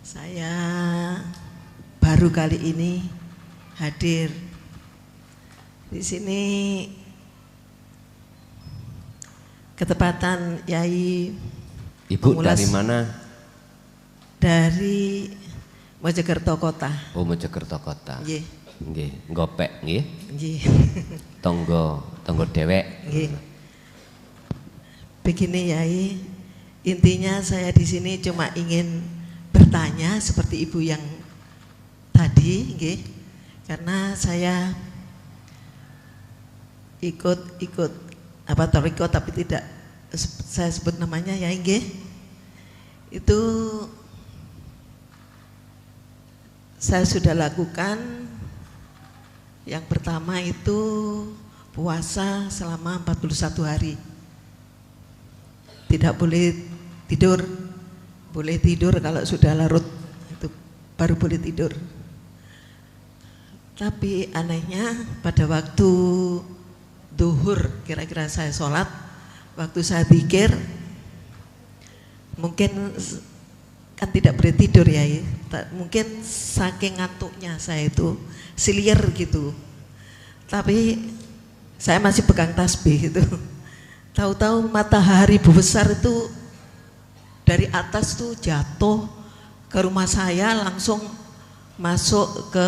S7: saya baru kali ini hadir di sini. Ketepatan Yai.
S3: Ibu dari mana?
S7: Dari Mojokerto Kota.
S3: Oh, Mojokerto Kota.
S7: Nggih.
S3: Nggih, ngopek nggih.
S7: Nggih.
S3: Tonggo dewek.
S7: Nggih. Begini Yai, intinya saya di sini cuma ingin bertanya seperti Ibu yang tadi, nggih. Karena saya ikut apa toriko tapi tidak saya sebut namanya ya nggih. Itu saya sudah lakukan. Yang pertama itu puasa selama 41 hari. tidak boleh tidur. Boleh tidur kalau sudah larut, itu baru boleh tidur. Tapi anehnya pada waktu duhur, kira-kira saya sholat, waktu saya zikir, mungkin kan tidak boleh tidur ya, mungkin saking ngantuknya saya itu silier gitu. Tapi saya masih pegang tasbih itu. Tahu-tahu matahari besar itu dari atas tuh jatuh ke rumah saya, langsung masuk ke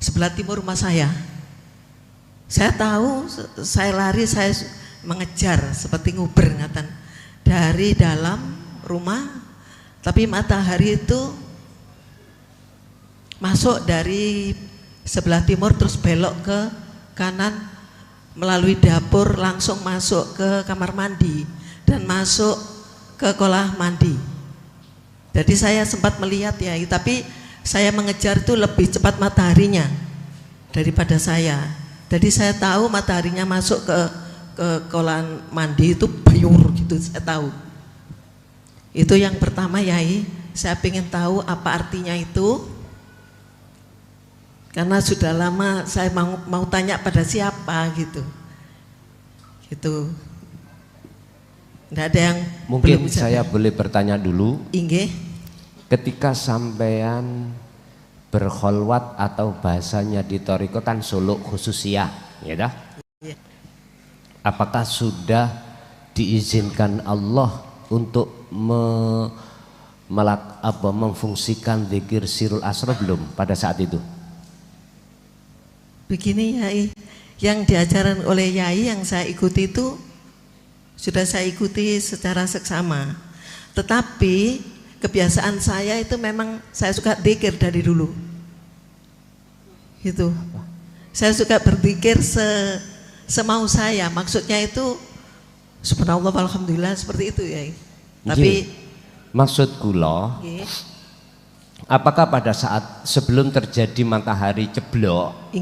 S7: sebelah timur rumah saya. Saya tahu, saya lari, saya mengejar seperti nguber ngatan dari dalam rumah, tapi matahari itu masuk dari sebelah timur terus belok ke kanan melalui dapur, langsung masuk ke kamar mandi dan masuk ke kolam mandi. Jadi saya sempat melihat ya, tapi saya mengejar itu lebih cepat mataharinya daripada saya. Jadi saya tahu mataharinya masuk ke kolam mandi itu bayur gitu, saya tahu. Itu yang pertama Yai, saya pengen tahu apa artinya itu. Karena sudah lama saya mau tanya pada siapa gitu. Gitu. Tidak ada yang
S3: mungkin saya boleh bertanya dulu.
S7: Inge.
S3: Ketika sampean berkholwat atau bahasanya di Toriko kan suluk khususiyah, ya dah? Ya. Apakah sudah diizinkan Allah untuk memfungsikan zikir sirul asra belum pada saat itu?
S7: Begini Yai, yang diajaran oleh Yai yang saya ikuti itu sudah saya ikuti secara seksama. Tetapi kebiasaan saya itu memang saya suka zikir dari dulu. Gitu. Saya suka berzikir semau saya. Maksudnya itu subhanallah walhamdulillah seperti itu ya. Tapi
S3: maksud kula, apakah pada saat sebelum terjadi matahari ceblok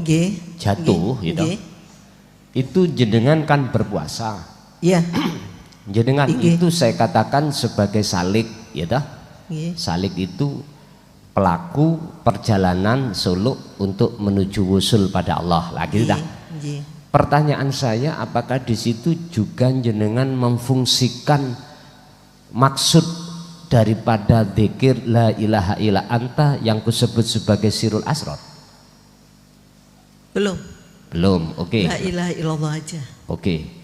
S3: jatuh gitu, itu jenengan kan berpuasa. Iya. Jenengan itu saya katakan sebagai salik, ya dah. Salik itu pelaku perjalanan suluk untuk menuju wusul pada Allah lagi dah. Pertanyaan saya, apakah di situ juga jenengan memfungsikan maksud daripada zikir la ilaha illa anta yang kusebut sebagai sirul asrar? Belum, oke.
S7: La ilaha illallah aja.
S3: Oke.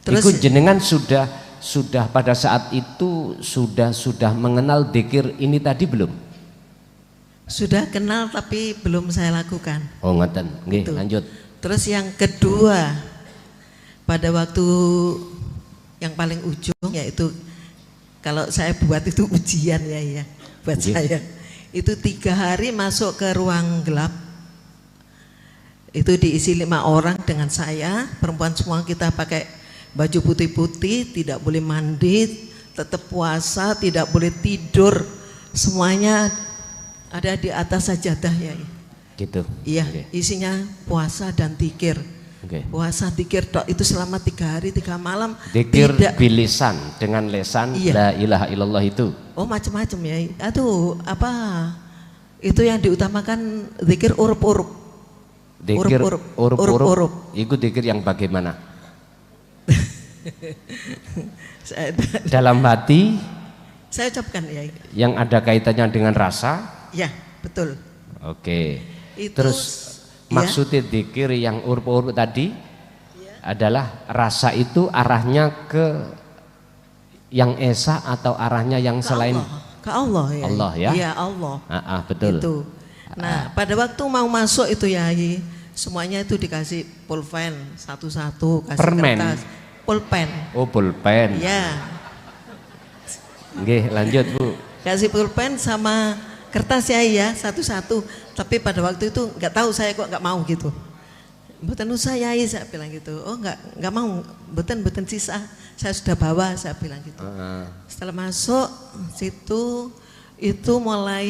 S3: Terus jenengan sudah pada saat itu sudah mengenal zikir ini tadi belum?
S7: Sudah kenal tapi belum saya lakukan.
S3: Oh ngoten, nggih, lanjut.
S7: Terus yang kedua, pada waktu yang paling ujung yaitu kalau saya buat itu ujian ya buat saya. Itu 3 hari masuk ke ruang gelap. Itu diisi 5 orang dengan saya, perempuan semua, kita pakai baju putih-putih, tidak boleh mandi, tetap puasa, tidak boleh tidur, semuanya ada di atas sajadah ya.
S3: Gitu.
S7: Iya, isinya puasa dan zikir. Puasa zikir itu selama 3 hari 3 malam.
S3: Zikir bilisan dengan lesan la ilaha illallah itu.
S7: Oh macam-macam ya. Aduh apa? Itu yang diutamakan zikir urup-urup.
S3: Zikir urup-urup. Itu zikir yang bagaimana? Dalam hati
S7: saya ucapkan ya.
S3: Yang ada kaitannya dengan rasa.
S7: Ya betul.
S3: Oke. Terus maksudnya zikir yang urup-urup tadi adalah rasa itu arahnya ke yang esa atau arahnya yang selain
S7: ke Allah ya.
S3: Allah ya.
S7: Iya Allah.
S3: Betul.
S7: Itu. Nah pada waktu mau masuk itu ya, semuanya itu dikasih pulpen satu-satu, kasih
S3: permen.
S7: Kertas. Pulpen.
S3: Oh pulpen.
S7: Ya.
S3: Oke, lanjut Bu.
S7: Kasih pulpen sama kertas ya satu-satu. Tapi pada waktu itu nggak tahu saya kok nggak mau gitu. Mboten usah Yai, saya bilang gitu. Oh nggak mau, mboten sisa. Saya sudah bawa, saya bilang gitu. Setelah masuk situ itu mulai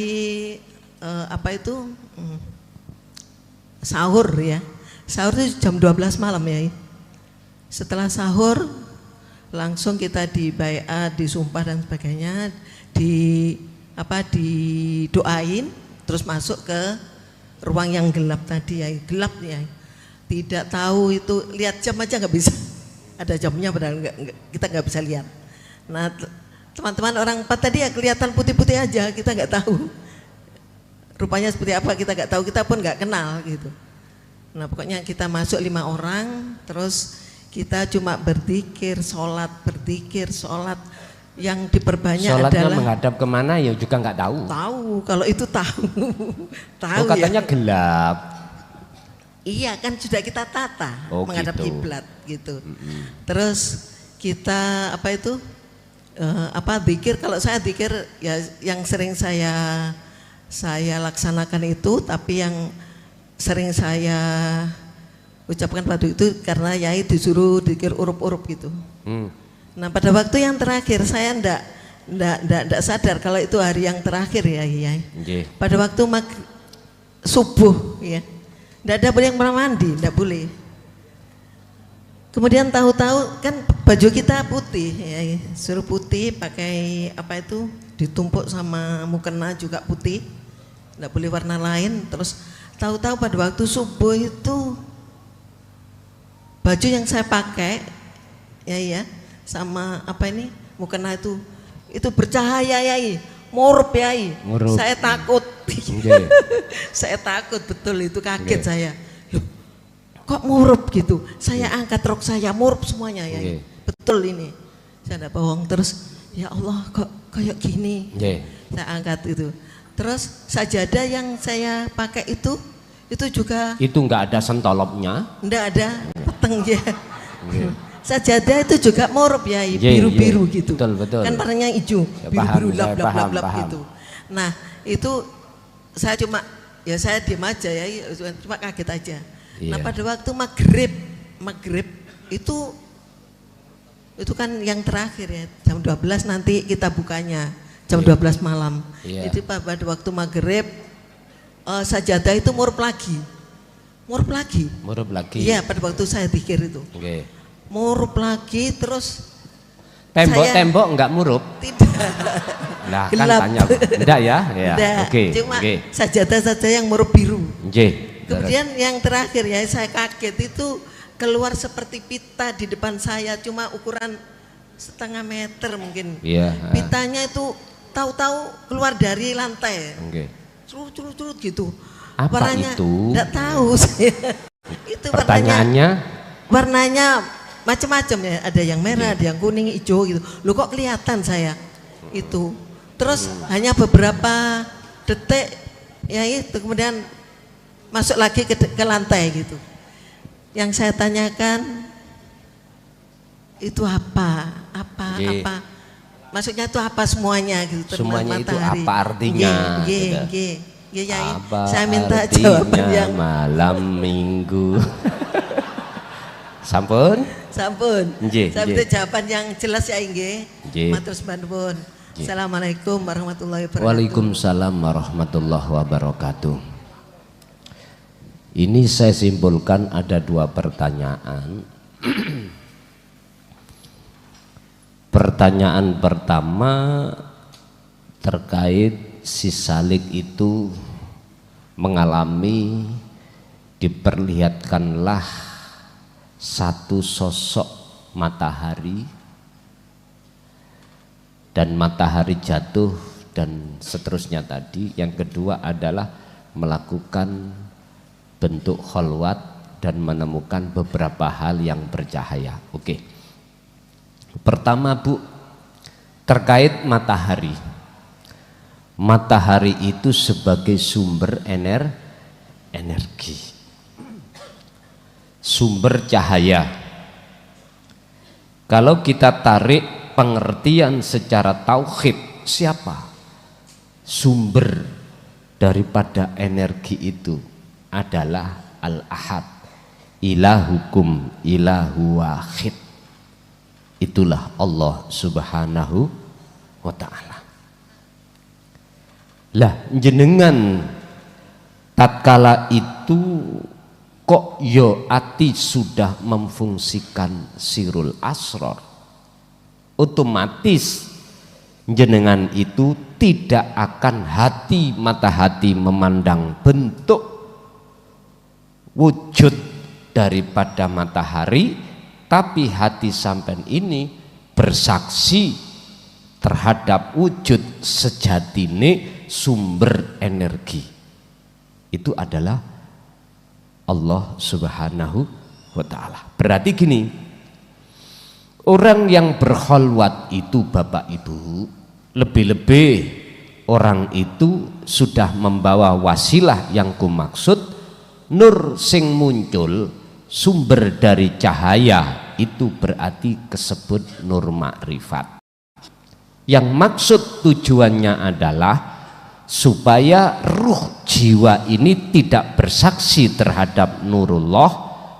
S7: sahur ya. Sahur itu jam 12 malam ya. Setelah sahur langsung kita dibaiat, disumpah dan sebagainya, didoain, terus masuk ke ruang yang gelap tadi ya, gelap ya. Tidak tahu itu, lihat jam aja nggak bisa. Ada jamnya padahal kita nggak bisa lihat. Nah, teman-teman orang 4 tadi ya kelihatan putih-putih aja, kita nggak tahu. Rupanya seperti apa kita nggak tahu, kita pun nggak kenal gitu. Nah, pokoknya kita masuk 5 orang, terus kita cuma berzikir, sholat. Yang diperbanyak
S3: Sholatnya
S7: adalah
S3: menghadap kemana ya juga nggak tahu.
S7: Tahu, kalau itu tahu. Tahu
S3: Oh, katanya
S7: ya.
S3: gelap.
S7: Iya kan sudah kita tata menghadap
S3: gitu.
S7: kiblat gitu. Terus kita zikir, kalau saya zikir ya yang sering saya laksanakan itu, tapi yang sering saya ucapkan waktu itu karena Yai disuruh zikir urup-urup gitu. Nah, pada waktu yang terakhir saya ndak sadar kalau itu hari yang terakhir ya Yai. Pada waktu subuh ya. Ndak ada boleh yang pernah mandi, ndak boleh. Kemudian tahu-tahu kan baju kita putih ya, suruh putih pakai ditumpuk sama mukena juga putih. Ndak boleh warna lain. Terus tahu-tahu pada waktu subuh itu baju yang saya pakai ya sama mukena itu bercahaya Yai, murup Yai. Saya takut. Saya takut betul itu, kaget saya. Loh, kok murup gitu? Saya angkat rok saya, murup semuanya Yai. Betul ini. Saya tidak bohong. Terus ya Allah kok kayak gini. Saya angkat itu. Terus sajadah yang saya pakai itu juga
S3: nggak ada sentolopnya.
S7: Nggak ada peteng ya. Sajadah itu juga murup ya, biru-biru gitu.
S3: Betul.
S7: Kan warnanya hijau,
S3: Ya,
S7: biru-biru
S3: paham.
S7: lap gitu. Nah, itu saya diam aja ya, cuma kaget aja. Nah, pada waktu maghrib itu kan yang terakhir ya, jam 12 nanti kita bukanya, jam 12 malam. Jadi pada waktu maghrib sajadah itu murup lagi. Iya, pada waktu saya pikir itu. Murup lagi, terus
S3: tembok enggak murup?
S7: Tidak.
S3: Nah,
S7: Gelap.
S3: kan tanya. Enggak ya?
S7: Cuma sajadah saja yang murup biru. Kemudian yang terakhir ya, saya kaget itu keluar seperti pita di depan saya, cuma ukuran setengah meter mungkin. Pitanya itu tahu-tahu keluar dari lantai. Curut gitu.
S3: Apa
S7: warnanya,
S3: itu?
S7: Enggak tahu saya. Itu warnanya macam-macam ya, ada yang merah, ada yang kuning, hijau gitu. Loh kok kelihatan saya itu. Terus hanya beberapa detik ya itu, kemudian masuk lagi ke lantai gitu. Yang saya tanyakan itu apa? Maksudnya itu apa semuanya gitu,
S3: semuanya itu
S7: matahari.
S3: Apa artinya?
S7: Yai.
S3: Apa
S7: saya minta
S3: artinya
S7: jawaban yang
S3: malam minggu. Sampun. Saya
S7: minta jawaban yang jelas ya nggih. Matur nuwun. Assalamualaikum warahmatullahi wabarakatuh.
S3: Waalaikumsalam warahmatullahi wabarakatuh. Ini saya simpulkan ada 2 pertanyaan. Pertanyaan pertama terkait si Salik itu mengalami, diperlihatkanlah satu sosok matahari dan matahari jatuh dan seterusnya tadi. Yang kedua adalah melakukan bentuk kholwat dan menemukan beberapa hal yang bercahaya. Pertama Bu, terkait matahari. Matahari itu sebagai sumber energi, sumber cahaya. Kalau kita tarik pengertian secara tauhid, siapa sumber daripada energi itu? Adalah Al-Ahad, ilahukum ilahu wahid. Itulah Allah Subhanahu wa ta'ala. Lah jenengan tatkala itu kok yo ati sudah memfungsikan sirul asror, otomatis jenengan itu tidak akan mata hati memandang bentuk wujud daripada matahari, tapi hati sampean ini bersaksi terhadap wujud sejatine sumber energi. Itu adalah Allah Subhanahu wa ta'ala. Berarti gini, orang yang berkholwat itu Bapak Ibu, lebih-lebih orang itu sudah membawa wasilah yang kumaksud, nur sing muncul sumber dari cahaya itu berarti kesebut nur makrifat. Yang maksud tujuannya adalah supaya ruh jiwa ini tidak bersaksi terhadap nurullah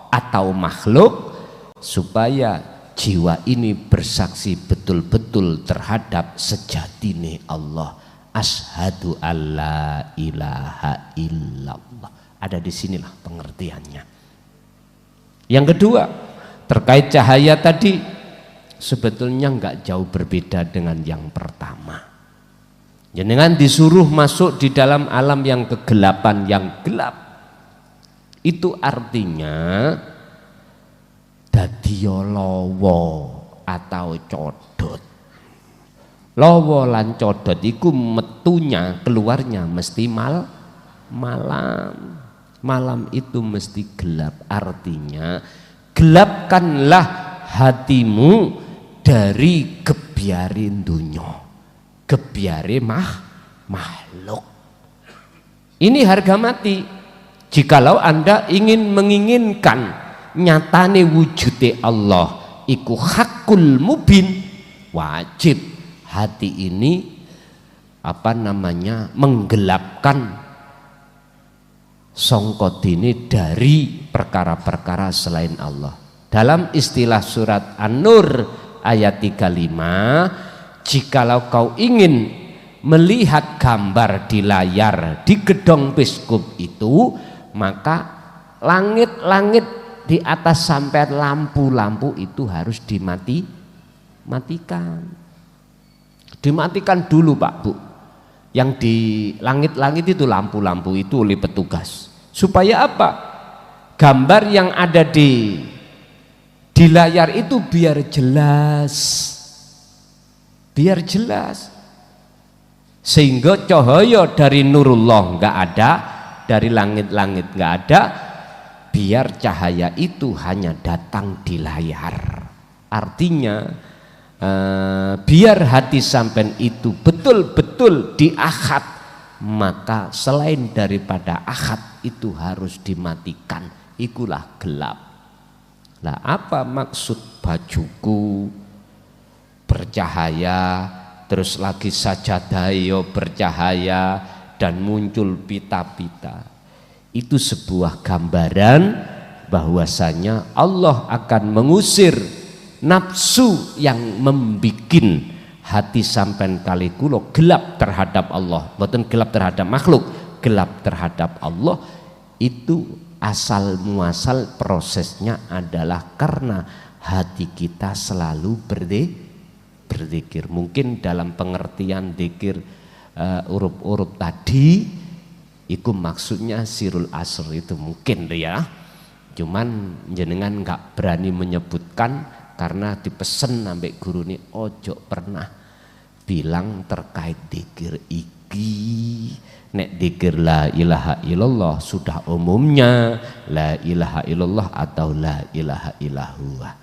S3: atau makhluk, supaya jiwa ini bersaksi betul-betul terhadap sejatine Allah. Asyhadu alla ilaha illallah. Ada di sinilah pengertiannya. Yang kedua, terkait cahaya tadi, sebetulnya enggak jauh berbeda dengan yang pertama. Jenengan disuruh masuk di dalam alam yang kegelapan, yang gelap. Itu artinya dadi lowo atau codot. Lowo lan codot iku metunya keluarnya mesti malam. Malam itu mesti gelap, artinya gelapkanlah hatimu dari gebyare dunya, gebyare makhluk. Ini harga mati. Jikalau Anda menginginkan nyatane wujude Allah iku hakul mubin, wajib hati ini menggelapkan songkodine dari perkara-perkara selain Allah. Dalam istilah surat An-Nur ayat 35, jikalau kau ingin melihat gambar di layar di gedung biskup itu, maka langit-langit di atas sampai lampu-lampu itu harus dimatikan. Dimatikan dulu Pak Bu. Yang di langit-langit itu lampu-lampu itu oleh petugas. Supaya apa? Gambar yang ada di layar itu biar jelas. Biar jelas. Sehingga cahaya dari nurullah enggak ada, dari langit-langit enggak ada, biar cahaya itu hanya datang di layar. Artinya biar hati sampean itu betul-betul diakhat, maka selain daripada akhat itu harus dimatikan. Ikulah gelap. Nah, apa maksud bajuku bercahaya, terus lagi sajadah bercahaya dan muncul pita-pita? Itu sebuah gambaran bahwasanya Allah akan mengusir nafsu yang membikin hati sampean kali kulo gelap terhadap Allah, bukan gelap terhadap makhluk, gelap terhadap Allah. Itu asal muasal prosesnya adalah karena hati kita selalu berzikir. Mungkin dalam pengertian zikir urup-urup tadi itu maksudnya sirul asr itu mungkin ya, cuman jenengan nggak berani menyebutkan karena dipesen sampai guru ini ojo pernah bilang terkait dzikir iki. Nek dzikir la ilaha illallah sudah umumnya la ilaha illallah atau la ilaha illallah.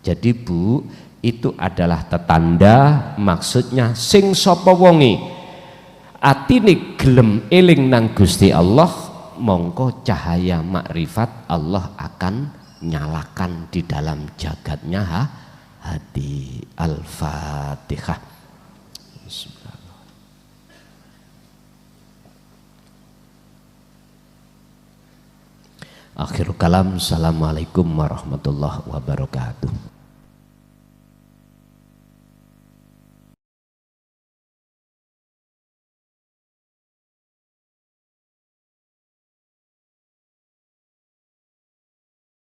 S3: Jadi Bu, itu adalah tetanda, maksudnya sing sapa wonge atine gelem eling nang Gusti Allah, mongko cahaya makrifat Allah akan nyalakan di dalam jagatnya hati. Al-Fatihah. Akhirul kalam. Assalamualaikum warahmatullahi wabarakatuh.